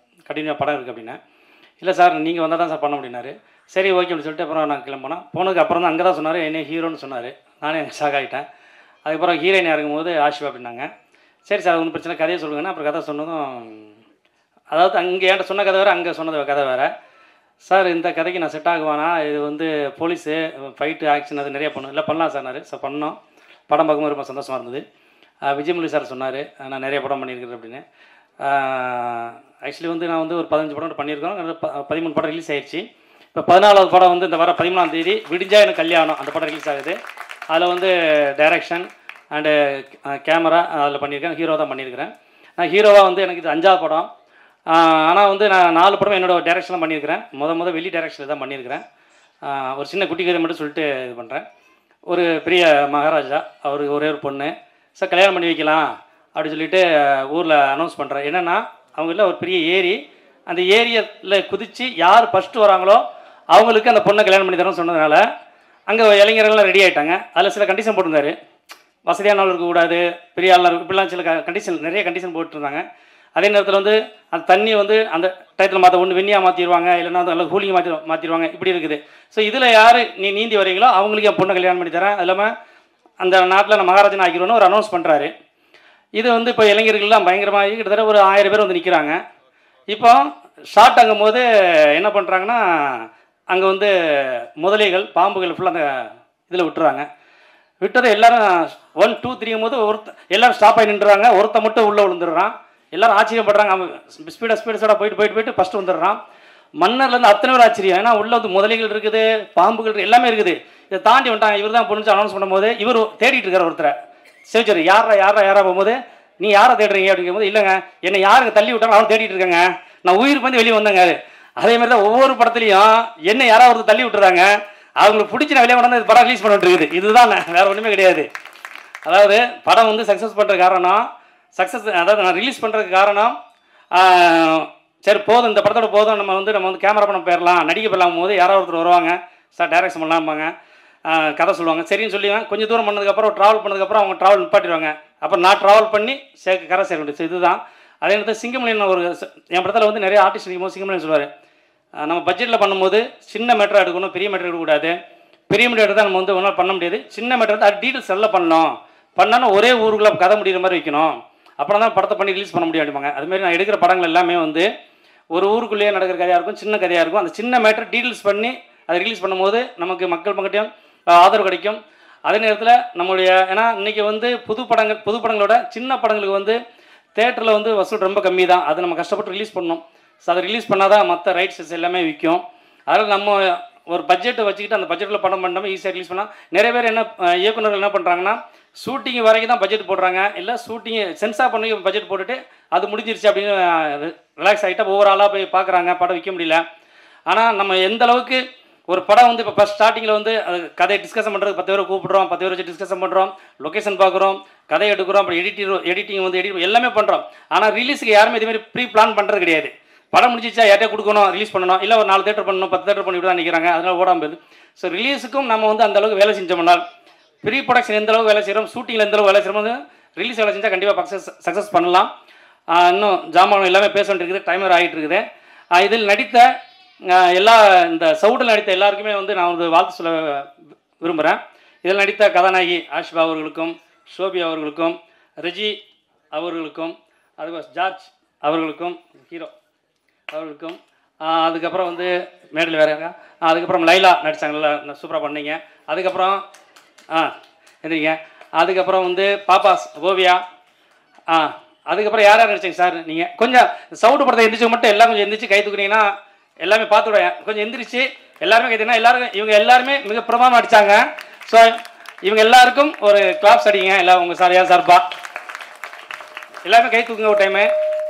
கண்டினியூவாக படம் இருக்குது அப்படின்னா. இல்லை சார் நீங்கள் வந்தால் தான் சார் பண்ண முடியினாரு. சரி ஓகே அப்படின்னு சொல்லிட்டு அப்புறம் நான் கிளம்பினேன். போனதுக்கு அப்புறம் தான் அங்கே தான் சொன்னார் என்ன ஹீரோன்னு சொன்னார். நானே ஷாக் ஆகிட்டேன். அதுக்கப்புறம் ஹீரோயின் இறங்கும்போது ஆஷிவா அப்படின்னாங்க. சரி சார் ஒன்றும் பிரச்சனை, கதையை சொல்லுங்கன்னா. அப்புறம் கதை சொன்னதும், அதாவது அங்கே என்கிட்ட சொன்ன கதை வேறு, அங்கே சொன்னது கதை வேறு. சார் இந்த கதைக்கு நான் செட் ஆகுவானா, இது வந்து போலீஸு ஃபைட்டு ஆக்ஷன் அது நிறைய பண்ணும். இல்லை பண்ணலாம் சார். சார் பண்ணோம். படம் பார்க்கும்போது ரொம்ப சந்தோஷமாக இருந்தது. விஜயமுரளி சார் சொன்னார் நான் நிறைய படம் பண்ணியிருக்கிறேன் அப்படின்னு. ஆக்சுவலி வந்து நான் வந்து ஒரு 15 படம் பண்ணியிருக்கோம், 13 படம் ரிலீஸ் ஆயிடுச்சு. இப்போ 14வது படம் வந்து இந்த வர 13ஆம் தேதி விடிஞ்சா எனக்கு கல்யாணம், அந்த படம் ரிலீஸ் ஆகுது. அதில் வந்து டைரக்ஷன் அண்டு கேமரா அதில் பண்ணியிருக்கேன், ஹீரோ தான் பண்ணியிருக்கிறேன். நான் ஹீரோவாக வந்து எனக்கு இது 5ஆவது படம். ஆனால் வந்து நான் 4 படம் என்னோடய டைரக்ஷனில் பண்ணியிருக்கிறேன். முதல் வெளி டைரக்ஷனில் தான் பண்ணியிருக்கிறேன். ஒரு சின்ன குட்டி கதை மட்டும் சொல்லிட்டு இது பண்ணுறேன். ஒரு பெரிய மகாராஜா, அவருக்கு ஒரே ஒரு பொண்ணு. சார் கல்யாணம் பண்ணி வைக்கலாம் அப்படின்னு சொல்லிட்டு ஊரில் அனௌன்ஸ் பண்ணுறேன். என்னென்னா அவங்கள ஒரு பெரிய ஏரி, அந்த ஏரியில் குதித்து யார் ஃபஸ்ட்டு வராங்களோ அவங்களுக்கு அந்த பொண்ணை கல்யாணம் பண்ணி தரோன்னு சொன்னதுனால அங்கே இளைஞர்கள்லாம் ரெடி ஆகிட்டாங்க. அதில் சில கண்டிஷன் போட்டிருந்தாரு, வசதியான ஆள் இருக்கக்கூடாது, பெரிய ஆள் இப்படிலாம் சில கண்டிஷன், நிறைய கண்டிஷன் போட்டுருந்தாங்க. அதே நேரத்தில் வந்து அந்த தண்ணி வந்து அந்த டயத்தில் மாற்ற ஒன்று வெண்ணியாக மாற்றிடுவாங்க, இல்லைன்னா வந்து நல்லா கூலிங் மாற்றிடுவாங்க, இப்படி இருக்குது. ஸோ இதில் யார் நீந்தி வரீங்களோ அவங்களுக்கு என் பொண்ணை கல்யாணம் பண்ணி தரேன், அது இல்லாமல் அந்த நாட்டில் நான் மகாராஜன் ஆக்கிடுவோன்னு ஒரு அனௌன்ஸ் பண்ணுறாரு. இது வந்து இப்போ இளைஞர்கள்லாம் பயங்கரமாக கிட்டத்தட்ட ஒரு 1000 பேர் வந்து நிற்கிறாங்க. இப்போ ஷார்ட் ஆகும்போது என்ன பண்ணுறாங்கன்னா, அங்கே வந்து முதலைகள் பாம்புகள் ஃபுல்லாக அந்த இதில் விட்டுறாங்க. விட்டதை எல்லோரும் 1 2 3 போது எல்லோரும் ஸ்டாப் ஆகி நின்றுறாங்க. ஒருத்த மட்டும் உள்ளே விழுந்துடுறான். எல்லோரும் ஆச்சரியப்படுறாங்க. அவன் ஸ்பீடாக போயிட்டு ஃபஸ்ட்டு வந்துடுறான். மன்னர்லேருந்து அத்தனை பேர் ஆச்சரியம். ஏன்னா உள்ள வந்து முதலைகள் இருக்குது, பாம்புகள் இருக்குது, எல்லாமே இருக்குது. இதை தாண்டி வந்துட்டாங்க. இவர் தான் பொண்ணு அனௌன்ஸ் பண்ணும்போது இவர் தேடிட்டு இருக்கார் ஒருத்தரை. சரி யாரா போகும்போது நீ யாரை தேடுறீங்க அப்படிங்கும்போது, இல்லைங்க என்னை யாருக்கு தள்ளி விட்டாலும் அவன் தேடிட்டு இருக்காங்க, நான் உயிருக்கு வந்து வெளியே வந்தேங்க. அதே மாதிரி தான் ஒவ்வொரு படத்துலையும் என்ன யாராவது ஒருத்தர் தள்ளி விட்டுறாங்க, அவங்களுக்கு பிடிச்சி நான் வெளியே கொண்டாந்து படம் ரிலீஸ் பண்ணிட்டு இருக்குது. இதுதான் வேற ஒன்றுமே கிடையாது. அதாவது படம் வந்து சக்ஸஸ் பண்ணுற காரணம், அதாவது நான் ரிலீஸ் பண்ணுறதுக்கு காரணம், சரி போதும் இந்த படத்தோட போதும், நம்ம வந்து கேமரா பண்ண போயிடலாம், நடிக்க போயிடலாம் போது யாராவது ஒருத்தர் வருவாங்க, சார் டைரக்ஷன் பண்ணலாம்பாங்க, கதை சொல்லுவாங்க. சரின்னு சொல்லுவேன். கொஞ்சம் தூரம் பண்ணதுக்கப்புறம் ட்ராவல் பண்ணதுக்கப்புறம் அவங்க ட்ராவல் நிப்பாட்டிடுவாங்க. அப்புறம் நான் ட்ராவல் பண்ணி கரை சேர்க்க முடியும். இதுதான். அதே நேரத்தில் சிங்கமணியன் ஒரு என் படத்தில் வந்து நிறைய ஆர்டிஸ்ட் நிற்கும்போது சிங்கமணியன் சொல்லுவார், நம்ம பட்ஜெட்டில் பண்ணும்போது சின்ன மேட்டராக எடுக்கணும், பெரிய மேட்டர் எடுக்கக்கூடாது. பெரிய மேட்டர் எடுத்தால் நம்ம வந்து ஒன்றால் பண்ண முடியாது. சின்ன மேட்டர் எடுத்தால் அது டீட்டெயில்ஸ் எல்லாம் பண்ணணும், பண்ணாலும் ஒரே ஊருக்குள்ள கதை முடிகிற மாதிரி வைக்கணும், அப்புறம் தான் படத்தை பண்ணி ரிலீஸ் பண்ண முடியும் அப்படிம்பாங்க. அதுமாரி நான் எடுக்கிற படங்கள் எல்லாமே வந்து ஒரு ஊருக்குள்ளேயே நடக்கிற கதையாக இருக்கும், சின்ன கதையாக இருக்கும். அந்த சின்ன மேட்டர் டீட்டெயில்ஸ் பண்ணி அதை ரிலீஸ் பண்ணும்போது நமக்கு மக்கள் பக்கத்தையும் ஆதரவு கிடைக்கும். அதே நேரத்தில் நம்மளுடைய ஏன்னா இன்றைக்கி வந்து புது படங்களோட சின்ன படங்களுக்கு வந்து தேட்டரில் வந்து வசூல் ரொம்ப கம்மி தான். அதை நம்ம கஷ்டப்பட்டு ரிலீஸ் பண்ணணும். ஸோ அதை ரிலீஸ் பண்ணால் தான் மற்ற ரைட்ஸஸ் எல்லாமே விற்கும். அதனால் நம்ம ஒரு பட்ஜெட்டை வச்சுக்கிட்டு அந்த பட்ஜெட்டில் படம் பண்ணாமல் ஈஸியாக ரிலீஸ் பண்ணால் நிறைய பேர் இயக்குநர்கள் என்ன பண்ணுறாங்கன்னா ஷூட்டிங் வரைக்கும் தான் பட்ஜெட் போடுறாங்க, இல்லை ஷூட்டிங் சென்சார் பண்ணி பட்ஜெட் போட்டுட்டு அது முடிஞ்சிருச்சு அப்படின்னு ரிலாக்ஸ் ஆகிட்டா ஓவராலாக போய் பார்க்குறாங்க, படம் விற்க முடியல. ஆனால் நம்ம எந்த அளவுக்கு ஒரு படம் வந்து இப்போ ஃபஸ்ட் ஸ்டார்டிங்கில் வந்து கதையை டிஸ்கஷன் பண்ணுறது 10 பேரை கூப்பிட்றோம், 10 பேர் வச்சு டிஸ்கஷன் பண்ணுறோம், லொக்கேஷன் பார்க்குறோம், கதை எடுக்கிறோம், அப்புறம் எடிட்டிங் வந்து எல்லாமே பண்ணுறோம். ஆனால் ரிலீஸுக்கு யாருமே இதுமாதிரி ப்ரீ பிளான் பண்ணுறது கிடையாது. படம் முடிஞ்சிச்சா யார்ட்டே கொடுக்கணும், ரிலீஸ் பண்ணணும், இல்லை ஒரு 4 தேட்டர் பண்ணணும், 10 தேட்டர் பண்ணிவிட்டு தான் நிற்கிறாங்க, அதனால் ஓடாமல் போகுது. ஸோ ரிலீஸுக்கும் நம்ம வந்து அந்தளவுக்கு வேலை செஞ்சோம்னால், ப்ரீ ப்ரொடக்ஷன் எந்த அளவுக்கு வேலை செய்கிறோம், ஷூட்டிங்கில் எந்த அளவுக்கு வேலை செய்கிறோம், ரிலீஸ் வேலை செஞ்சால் கண்டிப்பாக சக்ஸஸ் பண்ணலாம். இன்னும் ஜாமான் எல்லாமே பேச வேண்டியிருக்குது, டைமர் ஆகிட்டு இருக்குது. இதில் நடித்த இந்த சவுடில் நடித்த எல்லாருக்குமே வந்து நான் வந்து வாழ்த்து சொல்ல விரும்புகிறேன். இதில் நடித்த கதாநாயகி ஆஷிபா அவர்களுக்கும், ஷோபி அவர்களுக்கும், ரெஜி அவர்களுக்கும், அதுக்கு ஜார்ஜ் அவர்களுக்கும், ஹீரோ அவர்களுக்கும், அதுக்கப்புறம் வந்து மேடல் வேறு இருக்கா, அதுக்கப்புறம் லைலா நடித்தாங்க, நல்லா சூப்பராக பண்ணீங்க. அதுக்கப்புறம் எந்திரிங்க. அதுக்கப்புறம் வந்து பாப்பாஸ் ஓவியா, அதுக்கப்புறம் யார் நடிச்சிங்க சார்? நீங்கள் கொஞ்சம் சவுண்டு படத்தை எந்திரிச்சு மட்டும் எல்லாம் கொஞ்சம் எந்திரிச்சு கை தூக்குனீங்கன்னா எல்லாமே பார்த்து விடுவேன். கொஞ்சம் எந்திரிச்சு எல்லாருமே கைத்தீங்கன்னா எல்லாருக்கும் இவங்க எல்லாருமே மிக பிரமாதமாக அடித்தாங்க. ஸோ இவங்க எல்லாருக்கும் ஒரு கிளாப்ஸ் அடிங்க எல்லாம் உங்கள் சார் சார்பா எல்லாருமே கை தூக்குங்க ஒரு டைமு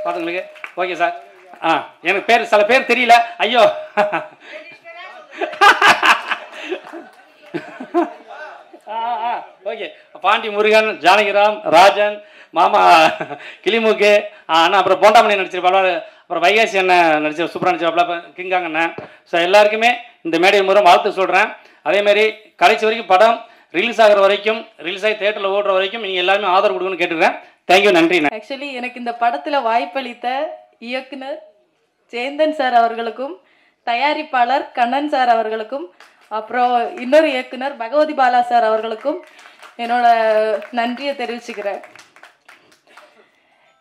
பார்த்துங்களுக்கு. Okay sir. எனக்கு சில பேர் தெரியல, ஐயோ ஓகே. பாண்டி முருகன், ஜானகிராம், ராஜன், மாமா கிளிமுக்கு அண்ணா, அப்புறம் போண்டாமணி நடிச்சிருப்பாள், அப்புறம் வைகாசி அண்ணன் நடிச்ச சூப்பராக நடிச்சிருப்பாள், கிங்காங் அண்ணன். ஸோ எல்லாருக்குமே இந்த மேடை மூலம் வாழ்த்து சொல்கிறேன். அதேமாரி கடைசி வரைக்கும் படம் ரிலீஸ் ஆகிற வரைக்கும், ரிலீஸ் ஆகி தேட்டரில் ஓடுற வரைக்கும் நீங்கள் எல்லாருமே ஆதரவு கொடுக்கணும்னு கேட்டுக்கிறேன். தேங்க்யூ, நன்றி. ஆக்சுவலி எனக்கு இந்த படத்தில் வாய்ப்பளித்த இயக்குனர் ஜெயந்தன் சார் அவர்களுக்கும், தயாரிப்பாளர் கண்ணன் சார் அவர்களுக்கும், அப்புறம் இன்னொரு இயக்குனர் பகவதி பாலா சார் அவர்களுக்கும் என்னோட நன்றியை தெரிவிச்சுக்கிறேன்.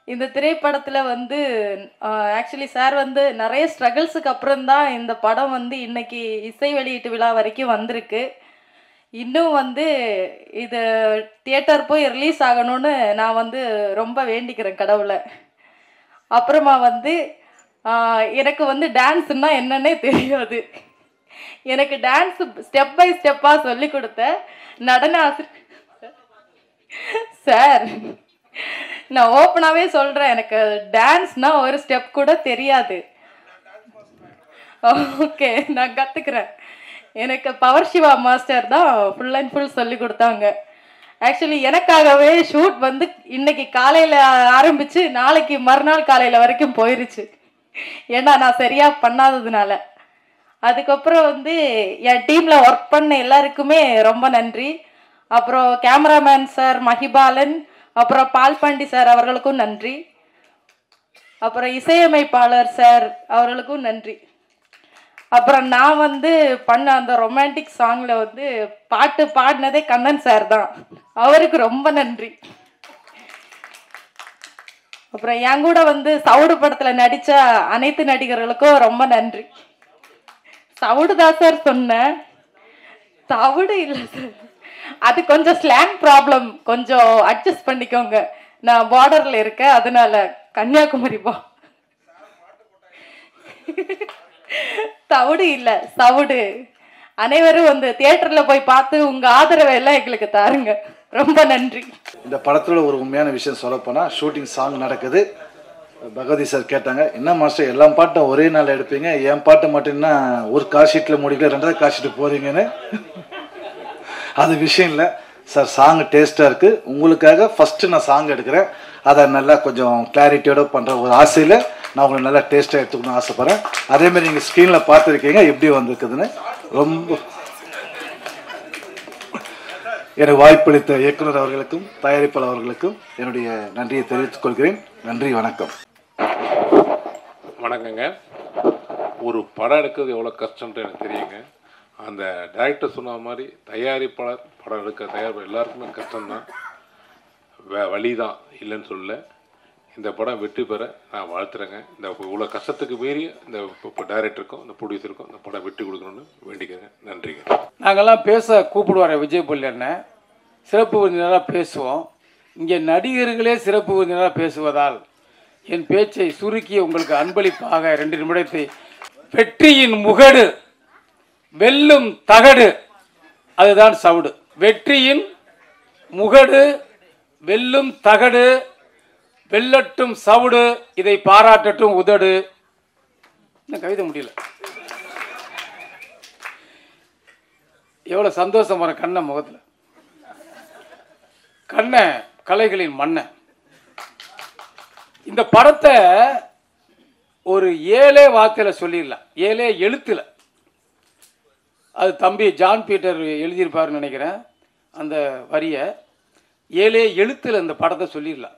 இந்த திரைப்படத்தில் வந்து ஆக்சுவலி சார் வந்து நிறைய ஸ்ட்ரகிள்ஸுக்கு அப்புறம்தான் இந்த படம் வந்து இன்னைக்கு இசை வெளியீட்டு விழா வரைக்கும் வந்திருக்கு. இன்னும் வந்து இது தியேட்டர் போய் ரிலீஸ் ஆகணும்னு நான் வந்து ரொம்ப வேண்டிக்கிறேன் கடவுளை. அப்புறமா வந்து எனக்கு வந்து டான்ஸுன்னா என்னன்னே தெரியாது. எனக்கு டான்ஸ் ஸ்டெப் பை ஸ்டெப்பாக சொல்லி கொடுத்த நடன ஆசிரியர் சார், நான் ஓப்பனாகவே சொல்கிறேன், எனக்கு டான்ஸ்னால் ஒரு ஸ்டெப் கூட தெரியாது. ஓகே, நான் கற்றுக்குறேன். எனக்கு பவர் சிவா மாஸ்டர் தான் ஃபுல் அண்ட் ஃபுல் சொல்லி கொடுத்தாங்க. ஆக்சுவலி எனக்காகவே ஷூட் வந்து இன்னைக்கு காலையில் ஆரம்பித்து நாளைக்கு மறுநாள் காலையில் வரைக்கும் போயிருச்சு, ஏன்னா நான் சரியாக பண்ணாததுனால. அதுக்கப்புறம் வந்து என் டீமில் ஒர்க் பண்ண எல்லாருக்குமே ரொம்ப நன்றி. அப்புறம் கேமராமேன் சார் மஹிபாலன், அப்புறம் பால்பாண்டி சார் அவர்களுக்கும் நன்றி. அப்புறம் இசையமைப்பாளர் சார் அவர்களுக்கும் நன்றி. அப்புறம் நான் வந்து பண்ண அந்த ரொமான்டிக் சாங்கில் வந்து பாட்டு பாடினதே கண்ணன் சார் தான், அவருக்கு ரொம்ப நன்றி. அப்புறம் என் கூட வந்து சவுடு படத்தில் நடித்த அனைத்து நடிகர்களுக்கும் ரொம்ப நன்றி. சவுடு தான் சார் சொன்னேன், தவிடு இல்லை சார், அது கொஞ்சம் ஸ்லாங் ப்ராப்ளம், கொஞ்சம் அட்ஜஸ்ட் பண்ணிக்கோங்க. நான் பார்டரில் இருக்கேன், அதனால கன்னியாகுமரி பா தவிடு இல்லை சவுடு. அனைவரும் வந்து தியேட்டரில் போய் பார்த்து உங்கள் ஆதரவை எல்லாம் எங்களுக்கு தாருங்க. ரொம்ப நன்றி. இந்த படத்தில் ஒரு உண்மையான விஷயம் சொல்லப்போனால் ஷூட்டிங் சாங் நடக்குது. பகவதி சார் கேட்டாங்க, என்ன மாஸ்டர் எல்லா பாட்டும் ஒரே நாள் எடுப்பீங்க, என் பாட்டை மட்டும்னா ஒரு கார் ஷீட்டில் முடிக்கல 2வது கார் ஷீட்டு போகிறீங்கன்னு. அது விஷயம் இல்லை சார், சாங் டேஸ்ட்டாக இருக்குது. உங்களுக்காக ஃபஸ்ட்டு நான் சாங் எடுக்கிறேன், அதை நல்லா கொஞ்சம் கிளாரிட்டியோட பண்ணுற ஒரு ஆசையில் நான் உங்களுக்கு நல்லா டேஸ்ட்டாக எடுத்துக்கணும்னு ஆசைப்பட்றேன். அதேமாதிரி நீங்கள் ஸ்க்ரீனில் பார்த்துருக்கீங்க எப்படி வந்திருக்குதுன்னு. ரொம்ப எனக்கு வாய்ப்பளித்த இயக்குனர் அவர்களுக்கும் தயாரிப்பாளர் அவர்களுக்கும் என்னுடைய நன்றியை தெரிவித்துக் கொள்கிறேன். நன்றி, வணக்கம். வணக்கங்க. ஒரு படம் எடுக்கிறது எவ்வளோ கஷ்டம்ன்ட்டு எனக்கு தெரியுங்க. அந்த டைரக்டர் சொன்ன மாதிரி தயாரிப்பாளர் படம் எடுக்க தயாரிப்பாளர் எல்லாருக்குமே கஷ்டம்தான், வழி தான், இல்லைன்னு சொல்லல. இந்த படம் வெற்றி பெற நான் வாழ்த்துறேங்க. இந்த இவ்வளோ கஷ்டத்துக்கு மீறி இந்த இப்போ டைரக்டருக்கும் இந்த ப்ரொடியூசருக்கும் இந்த படம் வெற்றி கொடுக்கணும்னு வேண்டிக்கிறேங்க. நன்றிங்க. நாங்கள்லாம் பேச கூப்பிடுவார் விஜய் புள்ளி அண்ணன், சிறப்பு விருந்தினராக பேசுவோம். இங்கே நடிகர்களே சிறப்பு விருந்தினராக பேசுவதால் என் பேச்சை சுருக்கி உங்களுக்கு அன்பளிப்பாக 2 நிமிடத்தை, வெற்றியின் முகடு வெல்லும் தகடு, அதுதான் சவுடு. வெற்றியின் முகடு வெல்லும் தகடு, வெல்லட்டும் சவுடு, இதை பாராட்டட்டும் உதடு. இன்னும் கவிதை முடியல. எவ்வளோ சந்தோஷம் வர கண்ணை முகத்தில். கண்ணை கலைகளின் மண்ணை. இந்த படத்தை ஒரு 7 வார்த்தையில் சொல்லிடலாம், 7 எழுத்தில். அது தம்பி ஜான் பீட்டர் எழுதியிருப்பாருன்னு நினைக்கிறேன். அந்த வரியை 7 எழுத்தில் இந்த படத்தை சொல்லிடலாம்.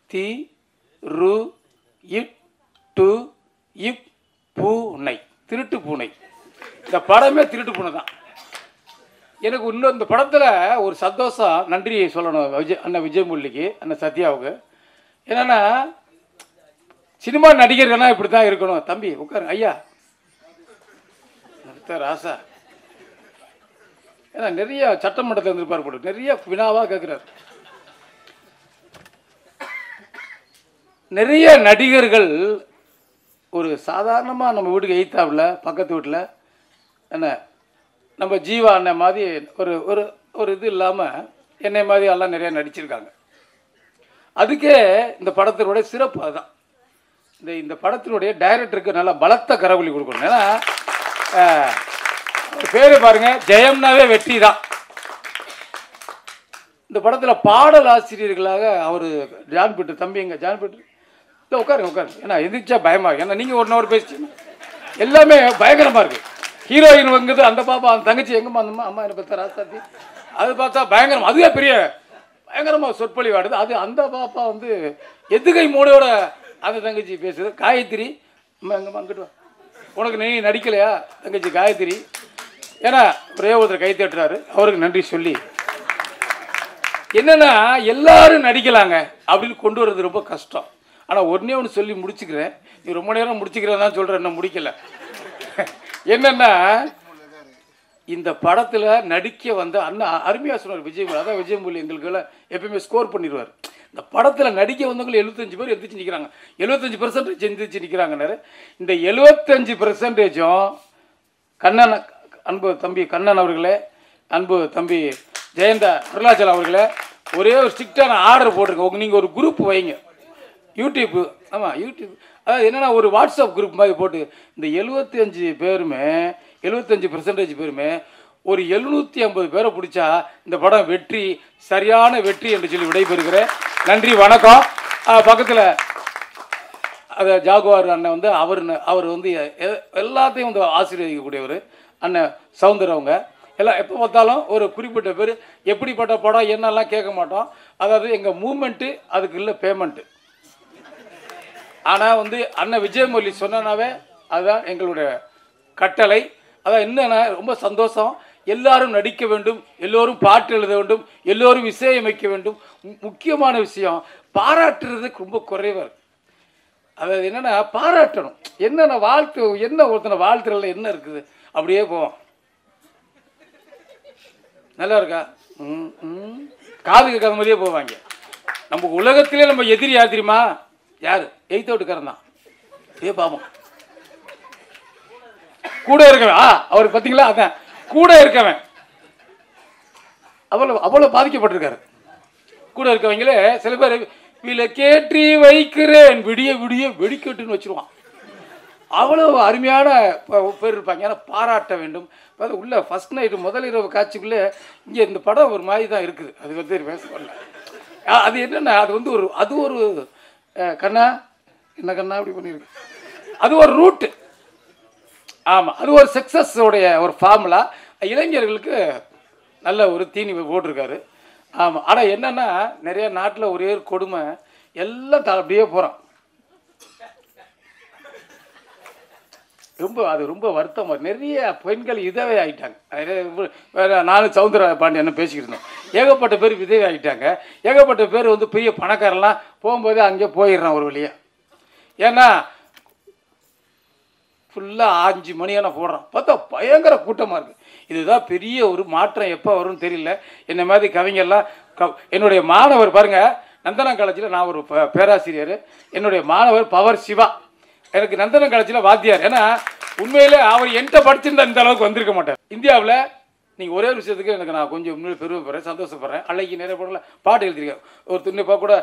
தி ரு இப் டு இப் பூனை, திருட்டு பூனை. இந்த படமே திருட்டு பூனை தான். எனக்கு இன்னும் இந்த படத்தில் ஒரு சந்தோஷம், நன்றி சொல்லணும் அண்ணன் விஜயமுரளிக்கு, அண்ணன் சத்யாவுக்கு. என்னென்னா சினிமா நடிகர்கள்லாம் இப்படி தான் இருக்கணும். தம்பி உட்காருங்க ஐயா, ராசா. ஏன்னா நிறைய சட்டமன்றத்தில் இருந்திருப்பார் போட்டு, நிறைய வினாவாக கேட்குறாரு. நிறைய நடிகர்கள் ஒரு சாதாரணமாக நம்ம வீட்டுக்கு எய்த்தாவில் பக்கத்து வீட்டில் என்ன நம்ம ஜீவா அண்ணன் மாதிரி ஒரு ஒரு ஒரு இது இல்லாமல் என்னை மாதிரி எல்லாம் நிறையா நடிச்சிருக்காங்க. அதுக்கே இந்த படத்தினுடைய சிறப்பு அதுதான். இந்த படத்தினுடைய டைரக்டருக்கு நல்லா பலத்த கரவொலி கொடுக்கணும். ஏன்னா பேர் பாருங்கள், ஜெயம்னாவே வெற்றி தான். இந்த படத்தில் பாடல் ஆசிரியர்களாக அவர் ஜான் பீட்டர், தம்பி எங்க ஜான் பீட்டர் இல்லை உட்காருங்க. ஏன்னா எதிர்ச்சா பயமாக இருக்கு. ஏன்னா நீங்கள் 1 ஹவர் பேசிட்டீங்க, எல்லாமே பயங்கரமாக இருக்குது. ஹீரோயின் வங்குது, அந்த பாப்பா அந்த தங்கச்சி எங்கம்மா அந்தம்மா, அம்மா என்னை பார்த்தா ராசாத்தி, அது பார்த்தா பயங்கரம், அதுவே பெரிய பயங்கரமாக சொற்பொழிவாடுது. அது அந்த பாப்பா வந்து எதுகை மூடையோட அந்த தங்கச்சி பேசுது. காயத்ரி அம்மா எங்கம்மா அங்கிட்டு வா, உனக்கு நீ நடிக்கலையா தங்கச்சி காயத்ரி. ஏன்னா ஒரே ஒருத்தர் கை தட்டுறாரு, அவருக்கு நன்றி சொல்லி. என்னென்னா எல்லாரும் நடிக்கலாங்க அப்படின்னு கொண்டு வர்றது ரொம்ப கஷ்டம். ஆனால் ஒன்றே ஒன்று சொல்லி முடிச்சுக்கிறேன். நீ ரொம்ப நேரம் முடிச்சுக்கிறேன் தான் சொல்கிறேன், இன்னும் முடிக்கலை. என்னென்னா இந்த படத்தில் நடிக்க வந்த அண்ணன் அருமையாக சொன்னார் விஜய். அதான் விஜயமுரளி எங்களுக்கெல்லாம் எப்பயுமே ஸ்கோர் பண்ணிடுவார். இந்த படத்தில் நடிக்க வந்தவங்க 75 பேர் எந்திரிச்சு நிற்கிறாங்க, 75% எந்திரிச்சு நிற்கிறாங்கன்னாரு. இந்த 75%ம் கண்ணன், அன்பு தம்பி கண்ணன் அவர்களே, அன்பு தம்பி ஜெயந்த அருளாச்சலம் அவர்களே, ஒரே ஒரு ஸ்ட்ரிக்டான ஆர்டர் போட்டிருக்கோம். நீங்கள் ஒரு குரூப் வைங்க யூடியூப்பு. ஆமாம் யூடியூப், அதாவது என்னென்னா ஒரு வாட்ஸ்அப் குரூப் மாதிரி போட்டு இந்த 75 பேருமே 75% பேருமே ஒரு 750 பேரை பிடிச்சா இந்த படம் வெற்றி, சரியான வெற்றி என்று சொல்லி விடைபெறுகிறேன். நன்றி, வணக்கம். பக்கத்தில் அதை ஜாகுவார் அண்ணன் வந்து அவர் வந்து எல்லாத்தையும் வந்து ஆசீர்வதிக்கக்கூடியவர் அண்ணன் சவுந்தர். அவங்க எல்லாம் எப்போ பார்த்தாலும் ஒரு குறிப்பிட்ட பேர் எப்படிப்பட்ட படம் என்னெல்லாம் கேட்க மாட்டோம். அதாவது எங்கள் மூமெண்ட்டு அதுக்கு இல்லை பேமெண்ட்டு. ஆனால் வந்து அண்ணன் விஜயமுரளி சொன்னனாவே அதுதான் எங்களுடைய கட்டளை. அதான் என்னென்னா ரொம்ப சந்தோஷம். எல்லாரும் நடிக்க வேண்டும், எல்லோரும் பாட்டு எழுத வேண்டும், எல்லோரும் இசையமைக்க வேண்டும். முக்கியமான விஷயம் பாராட்டுறதுக்கு ரொம்ப குறைவாக இருக்குது. அதாவது என்னென்னா பாராட்டணும். என்னென்ன வாழ்த்து, என்ன ஒருத்தனை வாழ்த்துறதுல என்ன இருக்குது, அப்படியே போவோம். நல்லா இருக்கா, காது கேட்காத மாதிரியே போவாங்க. நமக்கு உலகத்திலே நம்ம எதிரி யார் தெரியுமா? யார்? 8th வீட்டுக்காரன் தான். ஏ பாவம் கூட இருக்கவன் அவருக்கு பார்த்தீங்களா, அதான் கூட இருக்கவன் அவ்வளோ பாதிக்கப்பட்டிருக்காரு. கூட இருக்கவங்களே சில பேர் விளக்கேற்றி வைக்கிறேன் விடிய விடிய வெடிக்கட்டுன்னு வச்சுருவான். அவ்வளோ அருமையான பேர் இருப்பாங்க. ஏன்னா பாராட்ட வேண்டும். அது உள்ள ஃபஸ்ட் நைட்டு முதல் இரவு காட்சிக்குள்ளே இங்கே இந்த படம் ஒரு மாதிரி தான் இருக்குது. அது வந்து பேச பண்ணல. அது என்னென்னா அது ஒரு கண்ணா என்ன கண்ணா அப்படி பண்ணியிருக்கு. அது ஒரு ரூட்டு. ஆமாம், அது ஒரு சக்ஸஸோடைய ஒரு ஃபார்முலா. இளைஞர்களுக்கு நல்ல ஒரு தீனி போட்டிருக்காரு. ஆமாம். ஆனால் என்னென்னா நிறைய நாட்டில் ஒரே ஒரு கொடுமை, எல்லாம் அப்படியே போகிறான். ரொம்ப வருத்தம். நிறைய பெண்கள் விதவை ஆகிட்டாங்க. நானும் சௌந்தர பாண்டியன் பேசிக்கிட்டு இருந்தோம். ஏகப்பட்ட பேர் விதவை ஆகிட்டாங்க. ஏகப்பட்ட பேர் வந்து பெரிய பணக்காரெல்லாம் போகும்போதே அங்கே போயிடுறான் ஒரு வழியாக. ஏன்னா ஃபுல்லாக 5 மணியான போடுறான். பார்த்தா பயங்கர கூட்டமாக இருக்குது. இதுதான் பெரிய ஒரு மாற்றம். எப்போ வரும்னு தெரியல. என்னை மாதிரி கவிஞர்லாம் என்னுடைய மாணவர் பாருங்கள், நந்தனம் காலேஜில் நான் ஒரு பேராசிரியர். என்னுடைய மாணவர் பவர் சிவா எனக்கு நந்தனம் காலேஜில் வாத்தியார். ஏன்னா உண்மையிலே அவர் என்கிட்ட படிச்சிருந்தா இந்த அளவுக்கு வந்திருக்க மாட்டார். இந்தியாவில் நீங்கள் ஒரே விஷயத்துக்கு எனக்கு நான் கொஞ்சம் உண்மையிலே பெருமைப்படுறேன், சந்தோஷப்படுறேன். அன்னைக்கு நிறைய படம்ல பாட்டு எழுதியிருக்கேன். ஒரு துணிப்பா கூட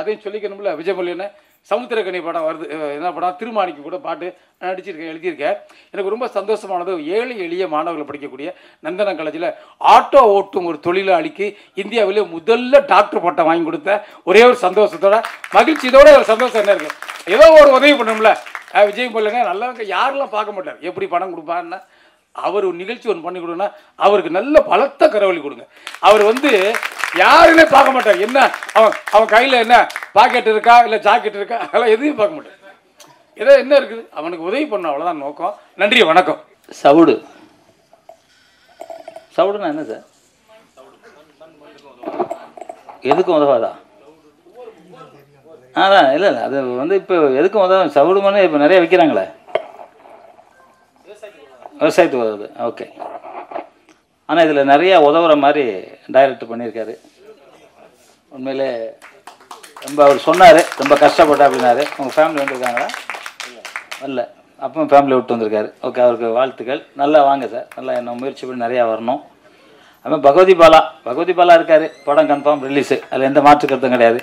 அதையும் சொல்லிக்கணும்ல, விஜயமல்லின்னு சமுத்திரக்கனி படம் வருது. என்ன படம், திருமாணிக்கு கூட பாட்டு நடிச்சிருக்கேன், எழுதியிருக்கேன். எனக்கு ரொம்ப சந்தோஷமானது, ஏழை எளிய மாணவர்கள் படிக்கக்கூடிய நந்தனம் காலேஜில் ஆட்டோ ஓட்டும் ஒரு தொழிலாளிக்கு இந்தியாவிலே முதல்ல டாக்டர் பட்டம் வாங்கி கொடுத்த ஒரே ஒரு சந்தோஷத்தோட மகிழ்ச்சி. இதோட ஒரு சந்தோஷம் என்ன இருக்குது, ஏதோ ஒரு உதவி பண்ணணும்ல. விஜய் போலங்க நல்லவங்க யாரெல்லாம் பார்க்க மாட்டார், எப்படி பணம் கொடுப்பாருன்னா அவர் ஒரு நிகழ்ச்சி ஒன்று பண்ணி கொடுன்னா அவருக்கு நல்ல பலத்த கரவழி கொடுங்க. அவர் வந்து யாருமே பார்க்க மாட்டார். என்ன அவன் கையில் என்ன பாக்கெட் இருக்கா இல்லை ஜாக்கெட் இருக்கா, அதெல்லாம் எதையும் பார்க்க மாட்டார். ஏதோ என்ன இருக்குது அவனுக்கு உதவி பண்ண, அவ்வளோதான் நோக்கம். நன்றி, வணக்கம். சவுடுனா என்ன சார்? எதுக்கும் உதவாதா? அதான் இல்லை அது வந்து இப்போ எதுக்கும் உதவும். சவுடு மண்ணு இப்போ நிறைய விற்கிறாங்களே, விவசாயத்துக்கு உதவுது. ஓகே. ஆனால் இதில் நிறையா உதவுற மாதிரி டைரக்டர் பண்ணியிருக்காரு. உண்மையிலே ரொம்ப அவர் சொன்னார், ரொம்ப கஷ்டப்பட்டா அப்படின்னாரு. உங்கள் ஃபேமிலி வந்துருக்காங்களா? இல்லை, அப்போ ஃபேமிலி விட்டு வந்திருக்காரு. ஓகே, அவருக்கு வாழ்த்துக்கள். நல்லா வாங்க சார், நல்லா என்ன முயற்சி பண்ணி நிறையா வரணும். அதுமாதிரி பகவதி பாலா இருக்கார். படம் கன்ஃபார்ம் ரிலீஸு, அதில் எந்த மாற்று கருத்தும் கிடையாது.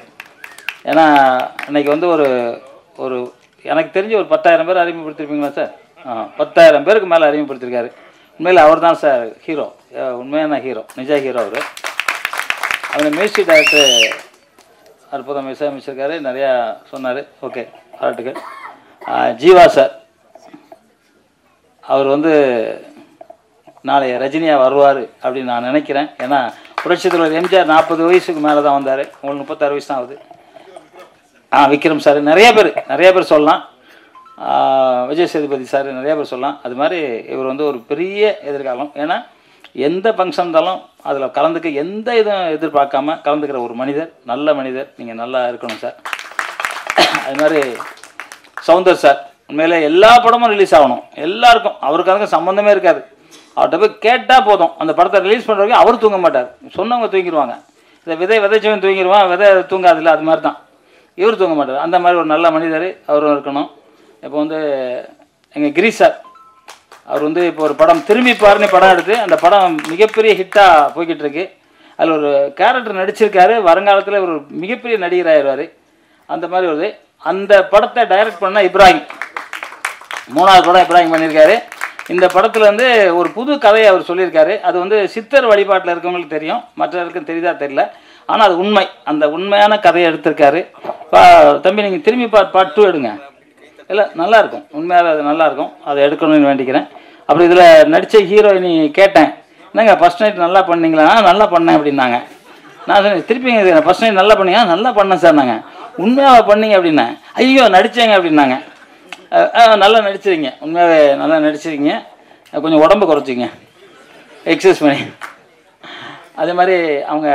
ஏன்னா இன்றைக்கி வந்து ஒரு எனக்கு தெரிஞ்சு ஒரு 10,000 பேர் அறிமுகப்படுத்திருப்பீங்களா சார்? 10,000 பேருக்கு மேலே அறிமுகப்படுத்திருக்காரு. உண்மையில் அவர் தான் சார் ஹீரோ, உண்மையான ஹீரோ, நிஜ ஹீரோ அவர். அவங்க மியூசிக் டைரக்டர் அற்புதம் இசையமைச்சிருக்காரு, நிறையா சொன்னார். ஓகே, பாராட்டுகள். ஜீவா சார், அவர் வந்து நாளைய ரஜினியாக வருவார் அப்படின்னு நான் நினைக்கிறேன். ஏன்னா புரட்சித் தலைவர் எம்ஜிஆர் 40 வயசுக்கு மேலே தான் வந்தார், உங்களுக்கு 36 வயசு தான் ஆகுது. விக்ரம் சார், நிறைய பேர் சொல்லலாம். விஜய் சேதுபதி சார், நிறைய பேர் சொல்லலாம். அது மாதிரி இவர் வந்து ஒரு பெரிய எதிர்காலம். ஏன்னா எந்த ஃபங்க்ஷன் இருந்தாலும் அதில் கலந்துக்க எந்த இதுவும் எதிர்பார்க்காம கலந்துக்கிற ஒரு மனிதர், நல்ல மனிதர். நீங்கள் நல்லா இருக்கணும் சார். அது மாதிரி சௌந்தர் சார், உண்மையிலே எல்லா படமும் ரிலீஸ் ஆகணும் எல்லாருக்கும். அவருக்கு அதுக்கு சம்மந்தமே இருக்காது. அவர்கிட்ட போய் கேட்டால் போதும், அந்த படத்தை ரிலீஸ் பண்ணுற வரைக்கும் அவர் தூங்க மாட்டார். சொன்னவங்க தூங்கிடுவாங்க. இந்த விதைச்சவன் தூங்கிடுவான், விதை தூங்காதில்ல, அது மாதிரி தான் இவர் தூங்க மாட்டார். அந்த மாதிரி ஒரு நல்ல மனிதர் அவரும் இருக்கணும். இப்போ வந்து எங்கள் கிரீஷ் சார், அவர் வந்து இப்போ ஒரு படம் திரும்பி பாருன்னு படம் எடுத்து அந்த படம் மிகப்பெரிய ஹிட்டாக போய்கிட்டு இருக்கு. அதில் ஒரு கேரக்டர் நடிச்சிருக்காரு. வருங்காலத்தில் ஒரு மிகப்பெரிய நடிகர் ஆயிடுவார். அந்த மாதிரி வருது. அந்த படத்தை டைரக்ட் பண்ண இப்ராஹிம், 3வது படம் இப்ராஹிம் பண்ணியிருக்காரு. இந்த படத்தில் வந்து ஒரு புது கதையை அவர் சொல்லியிருக்காரு. அது வந்து சித்தர் வழிபாட்டில் இருக்கவங்களுக்கு தெரியும், மற்றவர்களுக்கும் தெரியுதா தெரியல. ஆனால் அது உண்மை, அந்த உண்மையான கதையை எடுத்திருக்காரு. தம்பி நீங்கள் திரும்பி பார்ட் 2 எடுங்க. இல்லை, நல்லாயிருக்கும், உண்மையாக அது நல்லாயிருக்கும். அதை எடுக்கணும்னு வேண்டிக்கிறேன். அப்புறம் இதில் நடித்த ஹீரோயினி கேட்டேன், என்னங்க ஃபஸ்ட் நைட் நல்லா பண்ணீங்களா? நல்லா பண்ணேன் அப்படின்னாங்க. நான் சொன்னேன், திருப்பி ஃபஸ்ட் நைட் நல்லா பண்ணீங்க? நல்லா பண்ணேன் சார். நாங்கள் உண்மையாக பண்ணீங்க அப்படின்னேன். ஐயோ நடித்தேங்க அப்படின்னாங்க. நல்லா நடிச்சிருங்க, உண்மையாகவே நல்லா நடிச்சிருங்க. கொஞ்சம் உடம்பு குறைச்சிங்க, எக்ஸசைஸ் பண்ணி. அதே மாதிரி அவங்க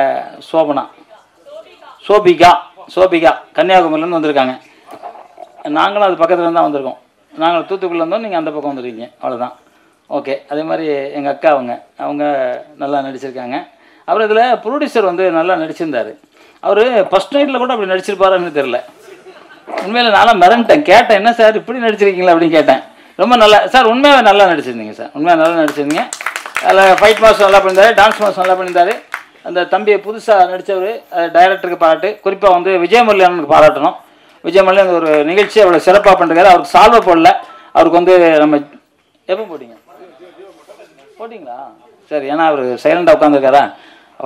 சோபிகா கன்னியாகுமரியிலேருந்து வந்திருக்காங்க. நாங்களும் அது பக்கத்தில் தான் வந்திருக்கோம். நாங்கள் தூத்துக்குடியில் இருந்தோம், நீங்கள் அந்த பக்கம் வந்துருக்கீங்க, அவ்வளோதான். ஓகே. அதே மாதிரி எங்கள் அக்கா அவங்க நல்லா நடிச்சிருக்காங்க. அப்புறம் இதில் ப்ரொடியூசர் வந்து நல்லா நடிச்சிருந்தார். அவர் ஃபஸ்ட் நைட்டில் கூட அப்படி நடிச்சிருப்பாருன்னு தெரில. உண்மையில் நானும் மிரண்டேன். கேட்டேன், என்ன சார் இப்படி நடிச்சிருக்கீங்களா அப்படின்னு கேட்டேன். ரொம்ப நல்லா சார், உண்மையாகவே நல்லா நடிச்சிருந்தீங்க சார், உண்மையாக நல்லா நடிச்சிருந்தீங்க. அதில் ஃபைட் மாஸ்டர் நல்லா பண்ணியிருந்தாரு, டான்ஸ் மாஸ்டர் நல்லா பண்ணியிருந்தாரு. அந்த தம்பியை புதுசாக நடித்தவர் டைரக்டருக்கு பாராட்டு, குறிப்பாக வந்து விஜயமுரளியனுக்கு பாராட்டணும். விஜயமுரளியன் ஒரு நிகழ்ச்சி அவ்வளோ சிறப்பாக பண்ணிருக்காரு. அவருக்கு சால்வை போடல, அவருக்கு வந்து நம்ம எப்போ போட்டிங்களா? சரி, ஏன்னா அவர் சைலண்டாக உட்காந்துருக்காரா,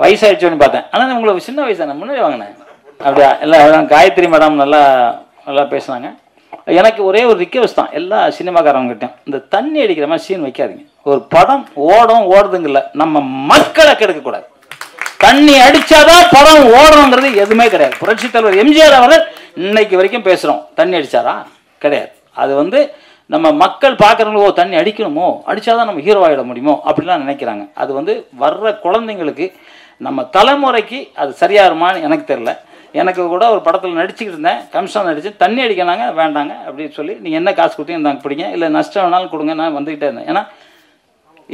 வயசாகிடுச்சோன்னு பார்த்தேன். ஆனால் உங்களுக்கு சின்ன வயசு தானே, முன்னாடி வாங்கினேன் அப்படியா? எல்லாம் காயத்ரி மேடம் நல்லா நல்லா பேசுனாங்க. எனக்கு ஒரே ஒரு ரிக்வெஸ்ட் தான் எல்லா சினிமாக்காரவங்ககிட்டையும், இந்த தண்ணி அடிக்கிற மாதிரி சீன் வைக்காதீங்க. ஒரு படம் ஓடுதுங்கல்ல, நம்ம மக்களை கெடுக்கக்கூடாது. தண்ணி அடிச்சாதான் படம் ஓடணுங்கிறது எதுவுமே கிடையாது. புரட்சித் தலைவர் எம்ஜிஆர் அவர்கள் இன்னைக்கு வரைக்கும் பேசுகிறோம், தண்ணி அடிச்சாரா? கிடையாது. அது வந்து நம்ம மக்கள் பார்க்குறவங்களோ தண்ணி அடிக்கணுமோ, அடித்தாதான் நம்ம ஹீரோ ஆகிட முடியுமோ அப்படிலாம் நினைக்கிறாங்க. அது வந்து வர்ற குழந்தைங்களுக்கு நம்ம தலைமுறைக்கு அது சரியாருமான்னு எனக்கு தெரில. எனக்கு கூட ஒரு படத்தில் நடிச்சுக்கிட்டு இருந்தேன், கமிஷன் நடிச்சு தண்ணி அடிக்கலாங்க வேண்டாங்க அப்படின்னு சொல்லி, நீங்கள் என்ன காசு கொடுத்தீங்க நாங்கள் பிடிங்க, இல்லை நஷ்டம் வேணாலும் கொடுங்க, நான் வந்துக்கிட்டே இருந்தேன். ஏன்னா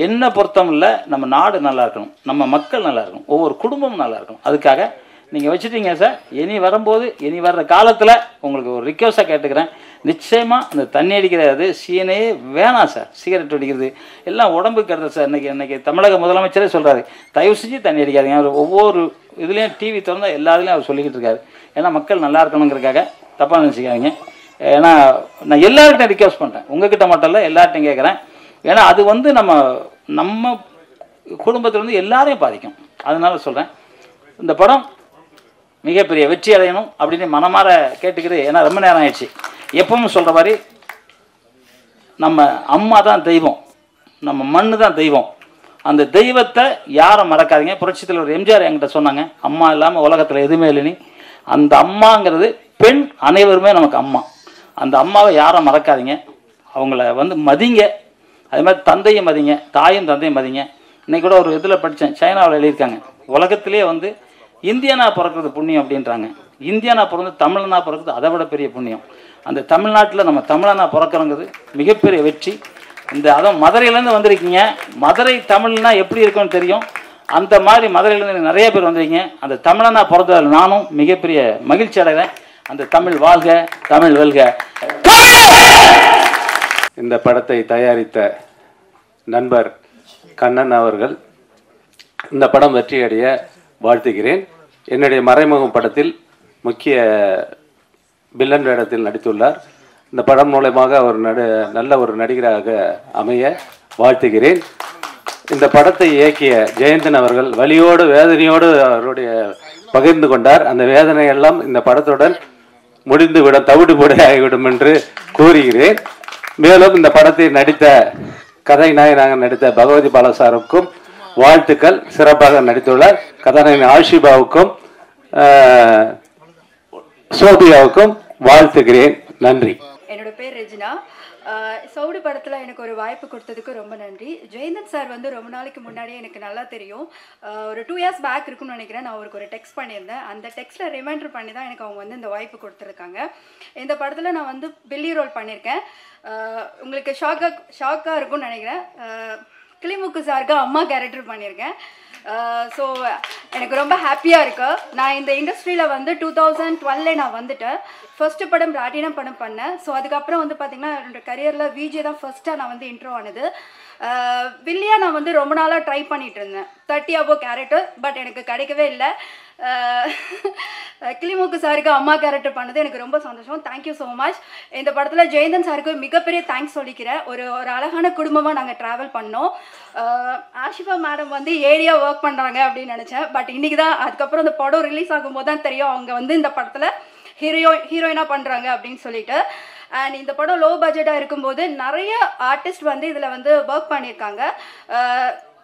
என்ன பொருத்தம் இல்லை, நம்ம நாடு நல்லா இருக்கணும், நம்ம மக்கள் நல்லா இருக்கணும், ஒவ்வொரு குடும்பமும் நல்லா இருக்கணும். அதுக்காக நீங்கள் வச்சுட்டீங்க சார். இனி வரும்போது இனி வர்ற காலத்தில் உங்களுக்கு ஒரு ரிக்வெஸ்ட்டாக கேட்டுக்கிறேன், நிச்சயமாக அந்த தண்ணி அடிக்கிறது சீனே வேணாம் சார். சிகரெட் அடிக்கிறது எல்லாம் உடம்புக்கு கெடுதல் சார். இன்னைக்கு தமிழக முதலமைச்சரே சொல்கிறாரு, தயவு செஞ்சு தண்ணி அடிக்காதீங்க. அவர் ஒவ்வொரு இதுலேயும் டிவி திறந்தால் எல்லா இதுலேயும் அவர் சொல்லிக்கிட்டு இருக்காரு. ஏன்னா மக்கள் நல்லா இருக்கணுங்கிறதுக்காக, தப்பாக நினச்சிக்காதீங்க. ஏன்னா நான் எல்லார்கிட்டையும் ரிக்வெஸ்ட் பண்ணுறேன், உங்ககிட்ட மட்டும் இல்லை எல்லார்ட்டையும் கேட்குறேன். ஏன்னா அது வந்து நம்ம குடும்பத்தில் வந்து எல்லாரையும் பாதிக்கும். அதனால சொல்கிறேன், இந்த படம் மிகப்பெரிய வெற்றி அடையணும் அப்படின்னு மனமாற கேட்டுக்கிறது. ஏன்னா ரொம்ப நேரம் ஆயிடுச்சு. எப்பவும் சொல்கிற மாதிரி நம்ம அம்மா தான் தெய்வம், நம்ம மண்ணு தான் தெய்வம். அந்த தெய்வத்தை யாரும் மறக்காதீங்க. புரட்சித் தலைவர் எம்ஜிஆர் என்கிட்ட சொன்னாங்க, அம்மா இல்லாமல் உலகத்தில் எதுவுமே இல்லைன்னு. அந்த அம்மாங்கிறது பெண் அனைவருமே நமக்கு அம்மா. அந்த அம்மாவை யாரும் மறக்காதீங்க, அவங்கள வந்து மதிங்க. அதே மாதிரி தந்தையும் மதிங்க, தாயும் தந்தையும் மதிங்க. இன்னைக்கு கூட ஒரு இதில் படித்தேன், சைனாவில் எழுதியிருக்காங்க, உலகத்திலே வந்து இந்தியனா பிறக்கிறது புண்ணியம் அப்படின்றாங்க. இந்தியனா பிறந்து தமிழனா பிறக்கிறது அதை விட பெரிய புண்ணியம். அந்த தமிழ்நாட்டில் நம்ம தமிழனா பிறக்கிறோங்கிறது மிகப்பெரிய வெற்றி. அதுவும் மதுரையிலேருந்து வந்திருக்கீங்க, மதுரை தமிழ்னா எப்படி இருக்குன்னு தெரியும். அந்த மாதிரி மதுரையிலேருந்து நிறைய பேர் வந்திருக்கீங்க. அந்த தமிழனா பிறந்ததில் நானும் மிகப்பெரிய மகிழ்ச்சி அடைகிறேன். அந்த தமிழ் வாழ்க, தமிழ் வெல்க. இந்த படத்தை தயாரித்த நண்பர் கண்ணன் அவர்கள், இந்த படம் வெற்றியடைய வாழ்த்துகிறேன். என்னுடைய மறைமுகம் படத்தில் முக்கிய வில்லன் வேடத்தில் நடித்துள்ளார். இந்த படம் மூலமாக அவர் நல்ல ஒரு நடிகராக அமைய வாழ்த்துகிறேன். இந்த படத்தை இயக்கிய ஜெயந்தன் அவர்கள் வலியோடு வேதனையோடு அவருடைய பகிர்ந்து கொண்டார். அந்த வேதனையெல்லாம் இந்த படத்துடன் முடிந்துவிடும், தவிடுபொடி ஆகிவிடும் என்று கூறுகிறேன். மேலும் இந்த படத்தை நடித்த கதாநாயகனாக நடித்த பகவதி பாலா சாருக்கும் வாழ்த்துக்கள். சிறப்பாக நடித்துள்ளார். கதாநாயகன் ஆஷிபாவுக்கும் சோபியாவுக்கும் வாழ்த்துகிறேன். நன்றி. என்னோட பேர் ரெஜினா. சவுடு படத்தில் எனக்கு ஒரு வாய்ப்பு கொடுத்ததுக்கு ரொம்ப நன்றி. ஜெயந்தன் சார் வந்து ரொம்ப நாளைக்கு முன்னாடியே எனக்கு நல்லா தெரியும். ஒரு 2 years பேக் இருக்குன்னு நினைக்கிறேன். நான் அவருக்கு ஒரு டெக்ஸ்ட் பண்ணியிருந்தேன். அந்த டெக்ஸ்ட்டில் ரிமைண்டர் பண்ணி தான் எனக்கு அவங்க வந்து இந்த வாய்ப்பு கொடுத்துருக்காங்க. இந்த படத்தில் நான் வந்து பில்லி ரோல் பண்ணியிருக்கேன். உங்களுக்கு ஷாக்காக இருக்கும்னு நினைக்கிறேன். கிளிமுக்கு சாருக்கு அம்மா கேரக்டர் பண்ணியிருக்கேன். ஸோ எனக்கு ரொம்ப ஹாப்பியாக இருக்கு. நான் இந்த இண்டஸ்ட்ரியில் வந்து 2012 நான் வந்துட்டேன். ஃபர்ஸ்ட்டு படம் ராட்டினம் படம் பண்ணேன். ஸோ அதுக்கப்புறம் வந்து பார்த்திங்கன்னா என்னோட கரியரில் விஜே தான் ஃபர்ஸ்ட்டாக நான் வந்து இன்ட்ரோ ஆனது. வில்லியாக நான் வந்து ரொம்ப நாளாக ட்ரை பண்ணிகிட்டு இருந்தேன் 30 above கேரக்டர், பட் எனக்கு கிடைக்கவே இல்லை. கிளிமுக்கு சாருக்கு அம்மா கேரக்டர் பண்ணது எனக்கு ரொம்ப சந்தோஷம். Thank you so much. இந்த படத்தில் ஜெயந்தன் சாருக்கு மிகப்பெரிய தேங்க்ஸ் சொல்லிக்கிறேன். ஒரு அழகான குடும்பமாக நாங்கள் ட்ராவல் பண்ணோம். ஆஷிஃபா மேடம் வந்து ஏரியா ஒர்க் பண்ணுறாங்க அப்படின்னு நினச்சேன். பட் இன்றைக்கி தான் அதுக்கப்புறம் இந்த படம் ரிலீஸ் ஆகும்போது தான் தெரியும் அவங்க வந்து இந்த படத்தில் ஹீரோயினாக பண்ணுறாங்க அப்படின்னு சொல்லிட்டு. அண்ட் இந்த படம் லோ பட்ஜெட்டாக இருக்கும்போது நிறைய ஆர்டிஸ்ட் வந்து இதில் வந்து ஒர்க் பண்ணியிருக்காங்க,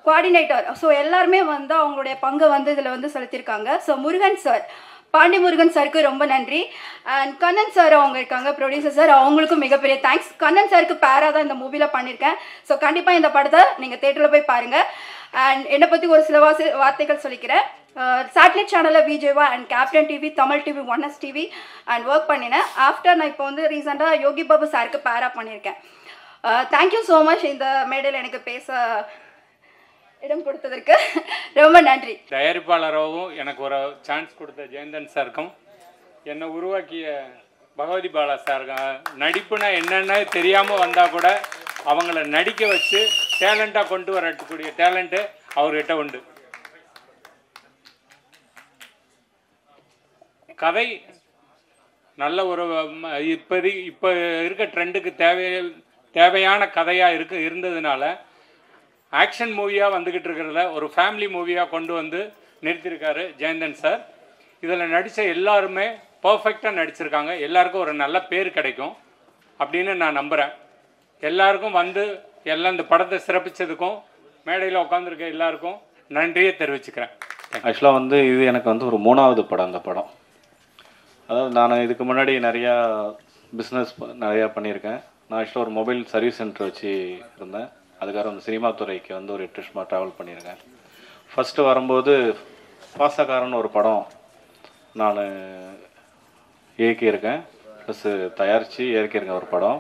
கோஆர்டினேட்டர். ஸோ எல்லாருமே வந்து அவங்களுடைய பங்கை வந்து இதில் வந்து செலுத்தியிருக்காங்க. ஸோ முருகன் சார், பாண்டி முருகன் சாருக்கு ரொம்ப நன்றி. அண்ட் கண்ணன் சார் அவங்க இருக்காங்க, ப்ரொடியூசர் சார், அவங்களுக்கும் மிகப்பெரிய தேங்க்ஸ். கண்ணன் சாருக்கு பேராக தான் இந்த மூவியில் பண்ணியிருக்கேன். ஸோ கண்டிப்பாக இந்த படத்தை நீங்கள் தேட்டரில் போய் பாருங்கள். அண்ட் என்னை பற்றி ஒரு சில வார்த்தைகள் சொல்லிக்கிறேன். சேட்டலைட் சேனலில் விஜேவா and captain TV, Tamil TV, 1S TV and work பண்ணினேன். ஆஃப்டர் நான் இப்போ வந்து ரீசெண்டாக யோகி பாபு சாருக்கு பேரா பண்ணியிருக்கேன். தேங்க்யூ ஸோ மச் இந்த மேடையில் எனக்கு பேச இடம் கொடுத்ததற்கு ரொம்ப நன்றி. தயாரிப்பாளராகவும் எனக்கு ஒரு சான்ஸ் கொடுத்த ஜெயந்தன் சாருக்கும், என்னை உருவாக்கிய பகவதி பாலா சாருக்கும், நடிப்புனா என்னென்ன தெரியாமல் வந்தால் கூட அவங்கள நடிக்க வச்சு டேலண்டாக கொண்டு வரக்கூடிய டேலண்ட்டு அவர்கிட்ட உண்டு. கதை நல்ல ஒரு இப்போ இருக்க ட்ரெண்டுக்கு தேவையான கதையாக இருந்ததுனால ஆக்ஷன் மூவியாக வந்துக்கிட்டு இருக்கிறத ஒரு ஃபேமிலி மூவியாக கொண்டு வந்து நிறுத்தியிருக்காரு ஜெயந்தன் சார். இதில் நடித்த எல்லாருமே பர்ஃபெக்டாக நடிச்சிருக்காங்க. எல்லாருக்கும் ஒரு நல்ல பேர் கிடைக்கும் அப்படின்னு நான் நம்புகிறேன். எல்லாருக்கும் வந்து எல்லாம் இந்த படத்தை சிறப்பித்ததுக்கும் மேடையில் உட்காந்துருக்க எல்லாருக்கும் நன்றியை தெரிவிச்சுக்கிறேன். ஆக்சுவலாக வந்து இது எனக்கு வந்து ஒரு 3வது படம். அந்த படம் அதாவது நான் இதுக்கு முன்னாடி நிறையா பிஸ்னஸ் நிறையா பண்ணியிருக்கேன். நான் ஆக்சுவலாக ஒரு மொபைல் சர்வீஸ் சென்டர் வச்சு இருந்தேன். அதுக்காக அந்த சினிமா துறைக்கு வந்து ஒரு 8 வருஷமாக ட்ராவல் பண்ணியிருக்கேன். ஃபஸ்ட்டு வரும்போது பாசக்காரன் ஒரு படம் நான் இயக்கியிருக்கேன், ப்ளஸ்ஸு தயாரித்து இயக்கியிருக்கேன் ஒரு படம்.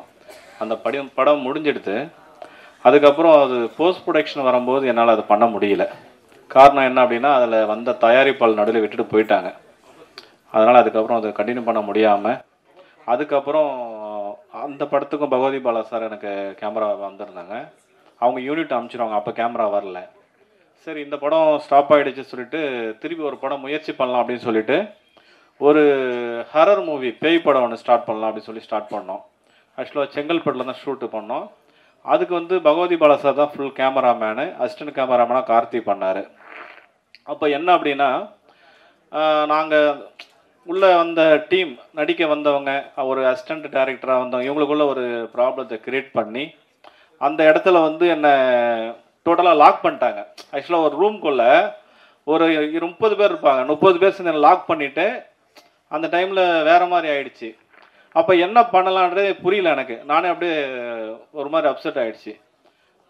அந்த படம் முடிஞ்செடுத்து அதுக்கப்புறம் அது போஸ்ட் ப்ரொடக்ஷன் வரும்போது என்னால் அது பண்ண முடியல. காரணம் என்ன அப்படின்னா, அதில் வந்த தயாரிப்பாளர் நடுவில் விட்டுட்டு போயிட்டாங்க. அதனால் அதுக்கப்புறம் அதை கண்டினியூ பண்ண முடியாமல் அதுக்கப்புறம் அந்த படத்துக்கும் பகவதி பாலா சார் எனக்கு கேமரா வந்திருந்தாங்க. அவங்க யூனிட் அனுப்பிச்சிடுவாங்க, அப்போ கேமரா வரல. சரி இந்த படம் ஸ்டாப் ஆகிடுச்சு சொல்லிட்டு திருப்பி ஒரு படம் முயற்சி பண்ணலாம் அப்படின்னு சொல்லிட்டு ஒரு ஹரர் மூவி பேய் படம் ஒன்று ஸ்டார்ட் பண்ணலாம் அப்படின்னு சொல்லி ஸ்டார்ட் பண்ணோம். ஆக்சுவலாக செங்கல்பட்டில் தான் ஷூட்டு பண்ணோம். அதுக்கு வந்து பகவதி பாலா சார் தான் ஃபுல் கேமராமேனு, அசிஸ்டன்ட் கேமராமேனாக கார்த்தி பண்ணார். அப்போ என்ன அப்படின்னா, நாங்கள் உள்ளே வந்த டீம் நடிக்க வந்தவங்க ஒரு அசிஸ்டண்ட் டைரக்டராக வந்தவங்க இவங்களுக்குள்ள ஒரு ப்ராப்ளத்தை க்ரியேட் பண்ணி அந்த இடத்துல வந்து என்னை டோட்டலாக லாக் பண்ணிட்டாங்க. ஆக்சுவலாக ஒரு ரூம்குள்ளே ஒரு 30 பேர் இருப்பாங்க, 30 பேர் சேர்ந்து லாக் பண்ணிவிட்டு அந்த டைமில் வேறு மாதிரி ஆயிடுச்சு. அப்போ என்ன பண்ணலான்றது புரியல எனக்கு. நானே அப்படியே ஒரு மாதிரி அப்செட் ஆகிடுச்சு.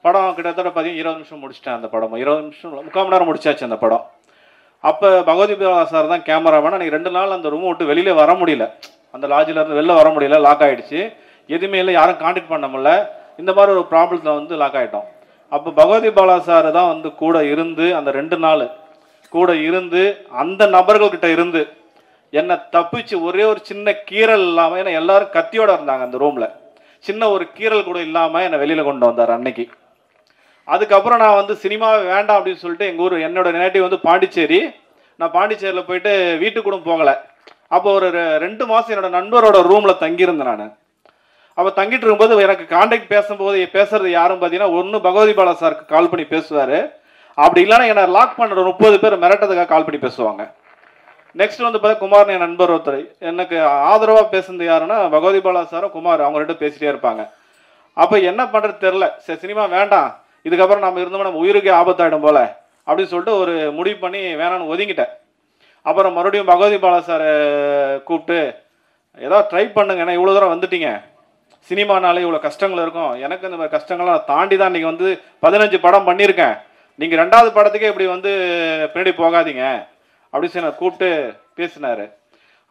படம் கிட்டத்தட்ட பார்த்தீங்கன்னா 20 நிமிஷம் முடிச்சிட்டேன். அந்த படம் 20 நிமிஷம் 3/4 மணி நேரம் முடிச்சாச்சு அந்த படம். அப்போ பகவதி பாலா சார் தான் கேமராமேன். எனக்கு 2 நாள் அந்த ரூமை விட்டு வெளியில் வர முடியல, அந்த லாட்ஜிலேருந்து வெளில வர முடியல, லாக் ஆகிடுச்சு. எதுவுமே இல்லை, யாரும் கான்டாக்ட் பண்ண முடியல. இந்த மாதிரி ஒரு ப்ராப்ளத்தில் வந்து லாக் ஆகிட்டோம். அப்போ பகவதி பாலா சார் தான் வந்து கூட இருந்து அந்த 2 நாள் கூட இருந்து அந்த நபர்கள்கிட்ட இருந்து என்னை தப்பிச்சு ஒரே ஒரு சின்ன கீறல் இல்லாமல், ஏன்னா எல்லாரும் கத்தியோடு இருந்தாங்க அந்த ரூமில், சின்ன ஒரு கீறல் கூட இல்லாமல் என்னை வெளியில் கொண்டு வந்தார் அன்னைக்கு. அதுக்கப்புறம் நான் வந்து சினிமாவே வேண்டாம் அப்படின்னு சொல்லிட்டு எங்கள் ஊர் என்னோட நேட்டிவ் வந்து பாண்டிச்சேரி. நான் பாண்டிச்சேரியில் போயிட்டு வீட்டுக்கு கூட போகலை. அப்போ ஒரு 2 மாதம் என்னோட நண்பரோட ரூமில் தங்கியிருந்தேன் நான். அப்போ தங்கிட்டு இருக்கும்போது எனக்கு கான்டாக்ட் பேசுறது யாரும் பார்த்தீங்கன்னா, ஒன்று பகவதி பாலா சாருக்கு கால் பண்ணி பேசுவார், அப்படி இல்லைன்னா என்னை லாக் பண்ணுற 30 பேர் மிரட்டதுக்காக கால் பண்ணி பேசுவாங்க. நெக்ஸ்ட் வந்து பார்த்தா குமார் என் நண்பர் ஒருத்தர் எனக்கு ஆதரவாக பேசுனது யாருன்னா பகவதி பாலா சாரும் குமார், அவங்க 2 பேசிட்டே இருப்பாங்க. அப்போ என்ன பண்ணுறது தெரில, சரி சினிமா வேண்டாம், இதுக்கப்புறம் நம்ம இருந்தோம்னா நம்ம உயிருக்கே ஆபத்தாயிடும் போல அப்படின்னு சொல்லிட்டு ஒரு முடிவு பண்ணி வேணான்னு ஒதுங்கிட்டேன். அப்புறம் மறுபடியும் பகவதி பாலா சாரை கூப்பிட்டு ஏதாவது ட்ரை பண்ணுங்க, ஏன்னா இவ்வளோ தூரம் வந்துட்டீங்க, சினிமானாலே இவ்வளோ கஷ்டங்கள் இருக்கும், எனக்கு இந்த மாதிரி கஷ்டங்கள்லாம் நான் தாண்டி தான் நீங்கள் வந்து 15 படம் பண்ணியிருக்கேன், நீங்கள் 2வது படத்துக்கே இப்படி வந்து பின்னாடி போகாதீங்க அப்படின்னு சொல்லி நான் கூப்பிட்டு பேசினார்.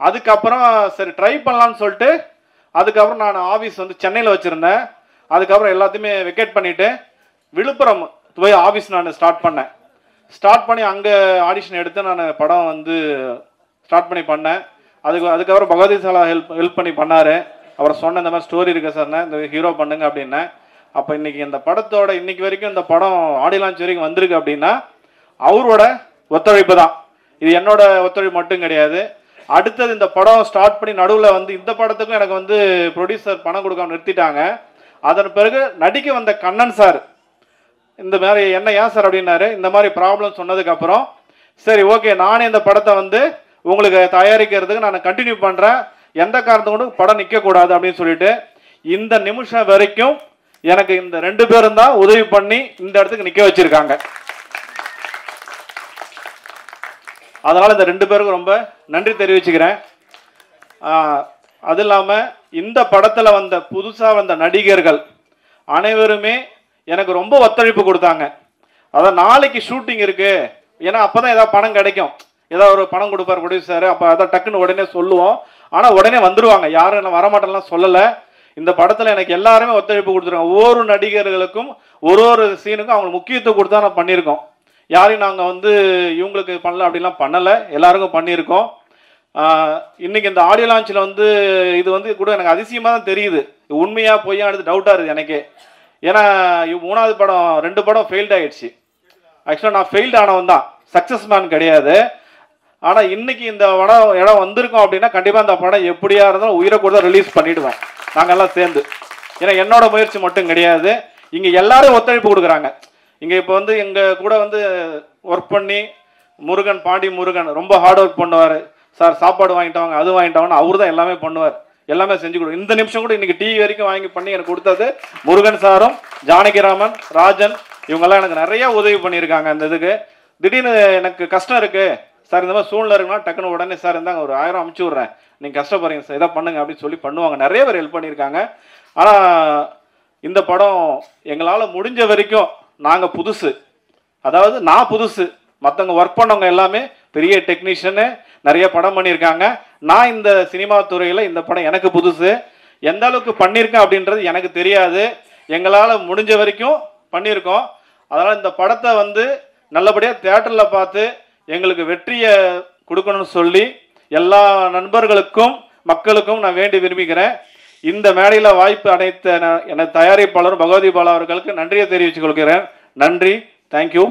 அதுக்கப்புறம் சரி ட்ரை பண்ணலான்னு சொல்லிட்டு அதுக்கப்புறம் நான் ஆஃபீஸ் வந்து சென்னையில் வச்சுருந்தேன். அதுக்கப்புறம் எல்லாத்தையுமே வெக்கேட் பண்ணிவிட்டு விழுப்புரம் போய் ஆஃபீஸ் நான் ஸ்டார்ட் பண்ணேன். ஸ்டார்ட் பண்ணி அங்கே ஆடிஷன் எடுத்து நான் படம் வந்து ஸ்டார்ட் பண்ணேன். அதுக்கப்புறம் பகவதி சாலா ஹெல்ப் பண்ணி பண்ணார். அப்புறம் சொன்ன இந்த மாதிரி ஸ்டோரி இருக்குது சார், இந்த ஹீரோ பண்ணுங்க அப்படின்னேன். அப்போ இன்றைக்கி இந்த படத்தோட இன்னைக்கு வரைக்கும் இந்த படம் ஆடியோ லான்ச் வரைக்கும் வந்திருக்கு அப்படின்னா அவரோட ஒத்துழைப்பு தான். இது என்னோட ஒத்துழைப்பு மட்டும் கிடையாது. அடுத்தது இந்த படம் ஸ்டார்ட் பண்ணி நடுவில் வந்து இந்த படத்துக்கும் எனக்கு வந்து ப்ரொடியூசர் பணம் கொடுக்காம நிறுத்திட்டாங்க. அதன் பிறகு நடிக்க வந்த கண்ணன் சார் இந்த மாதிரி என்ன ஏன் சார் அப்படின்னாரு. இந்த மாதிரி ப்ராப்ளம் சொன்னதுக்கப்புறம் சரி ஓகே நானே இந்த படத்தை வந்து உங்களுக்கு தயாரிக்கிறதுக்கு நான் கண்டினியூ பண்ணுறேன், எந்த காரணத்தை கொண்டு படம் நிற்கக்கூடாது அப்படின்னு சொல்லிட்டு இந்த நிமிஷம் வரைக்கும் எனக்கு இந்த 2 பேரும் தான் உதவி பண்ணி இந்த இடத்துக்கு நிற்க வச்சிருக்காங்க. அதனால் இந்த 2 பேருக்கும் ரொம்ப நன்றி தெரிவிச்சுக்கிறேன். அது இல்லாமல் இந்த படத்தில் வந்த புதுசாக வந்த நடிகர்கள் அனைவருமே எனக்கு ரொம்ப ஒத்துழைப்பு கொடுத்தாங்க. அதான் நாளைக்கு ஷூட்டிங் இருக்குது, ஏன்னா அப்போ தான் ஏதாவது பணம் கிடைக்கும், ஏதாவது ஒரு பணம் கொடுப்பார் ப்ரொடியூசர், அப்போ அதான் டக்குன்னு உடனே சொல்லுவோம். ஆனால் உடனே வந்துடுவாங்க, யாரும் என்ன வரமாட்டேன்லாம் சொல்லலை. இந்த படத்தில் எனக்கு எல்லாருமே ஒத்துழைப்பு கொடுத்துருக்காங்க. ஒவ்வொரு நடிகர்களுக்கும் ஒரு சீனுக்கும் அவங்களுக்கு முக்கியத்துவம் கொடுத்தா நான் பண்ணியிருக்கோம். யாரையும் நாங்கள் வந்து இவங்களுக்கு பண்ணல அப்படிலாம் பண்ணலை, எல்லாருக்கும் பண்ணியிருக்கோம். இன்றைக்கி இந்த ஆடியோ லான்ச்சில் வந்து இது வந்து கூட எனக்கு அதிசயமாக தான் தெரியுது, உண்மையாக பொய்யா எடுத்து டவுட்டாக இருக்குது எனக்கே. ஏன்னா 3வது படம் 2 படம் ஃபெயில்ட் ஆயிடுச்சு. ஆக்சுவலாக நான் ஃபெயில்டு ஆனவன் தான், சக்ஸஸ் மேன் கிடையாது. ஆனால் இன்னைக்கு இந்த இடம் வந்திருக்கோம் அப்படின்னா கண்டிப்பாக இந்த படம் எப்படியா இருந்தாலும் உயிரை கூட ரிலீஸ் பண்ணிவிடுவேன் நாங்கள்லாம் சேர்ந்து. ஏன்னா என்னோட முயற்சி மட்டும் கிடையாது, இங்கே எல்லாரும் ஒத்துழைப்பு கொடுக்குறாங்க. இங்கே இப்போ வந்து எங்கள் கூட வந்து ஒர்க் பண்ணி முருகன், பாண்டி முருகன் ரொம்ப ஹார்ட் ஒர்க் பண்ணுவார். சார் சாப்பாடு வாங்கிட்டாங்க, அது வாங்கிட்டாங்கன்னு அவர் தான் எல்லாமே பண்ணுவார், எல்லாமே செஞ்சு கொடுக்கும். இந்த நிமிஷம் கூட இன்னைக்கு டீ வரைக்கும் வாங்கி பண்ணி எனக்கு கொடுத்தது முருகன் சாரும், ஜானகிராமன், ராஜன், இவங்கெல்லாம் எனக்கு நிறைய உதவி பண்ணியிருக்காங்க. அந்த இதுக்கு திடீர்னு எனக்கு கஷ்டம் இருக்குது சார், இந்த மாதிரி சூழ்நிலை இருக்குன்னா டக்குன்னு உடனே சார் இருந்தாங்க ஒரு 1000 அமுச்சு விட்றேன், நீங்கள் கஷ்டப்படுறீங்க சார், இதை பண்ணுங்க அப்படின்னு சொல்லி பண்ணுவாங்க. நிறைய பேர் ஹெல்ப் பண்ணியிருக்காங்க. ஆனால் இந்த படம் எங்களால் முடிஞ்ச வரைக்கும் நாங்கள் புதுசு, அதாவது நான் புதுசு, மற்றவங்க ஒர்க் பண்ணவங்க எல்லாமே பெரிய டெக்னீஷியனு நிறைய படம் பண்ணியிருக்காங்க. நான் இந்த சினிமா துறையில் இந்த படம் எனக்கு புதுசு, எந்த அளவுக்கு பண்ணியிருக்கேன் அப்படின்றது எனக்கு தெரியாது. எங்களால் முடிஞ்ச வரைக்கும் பண்ணியிருக்கோம். அதனால் இந்த படத்தை வந்து நல்லபடியாக தியேட்டரில் பார்த்து எங்களுக்கு வெற்றியை கொடுக்கணும்னு சொல்லி எல்லா நண்பர்களுக்கும் மக்களுக்கும் நான் வேண்டி விரும்புகிறேன். இந்த மேடையில் வாய்ப்பு அனைத்த எனது தயாரிப்பாளரும் பகவதி பாலா அவர்களுக்கு நன்றியை தெரிவித்துக் கொள்கிறேன். நன்றி. தேங்க்யூ.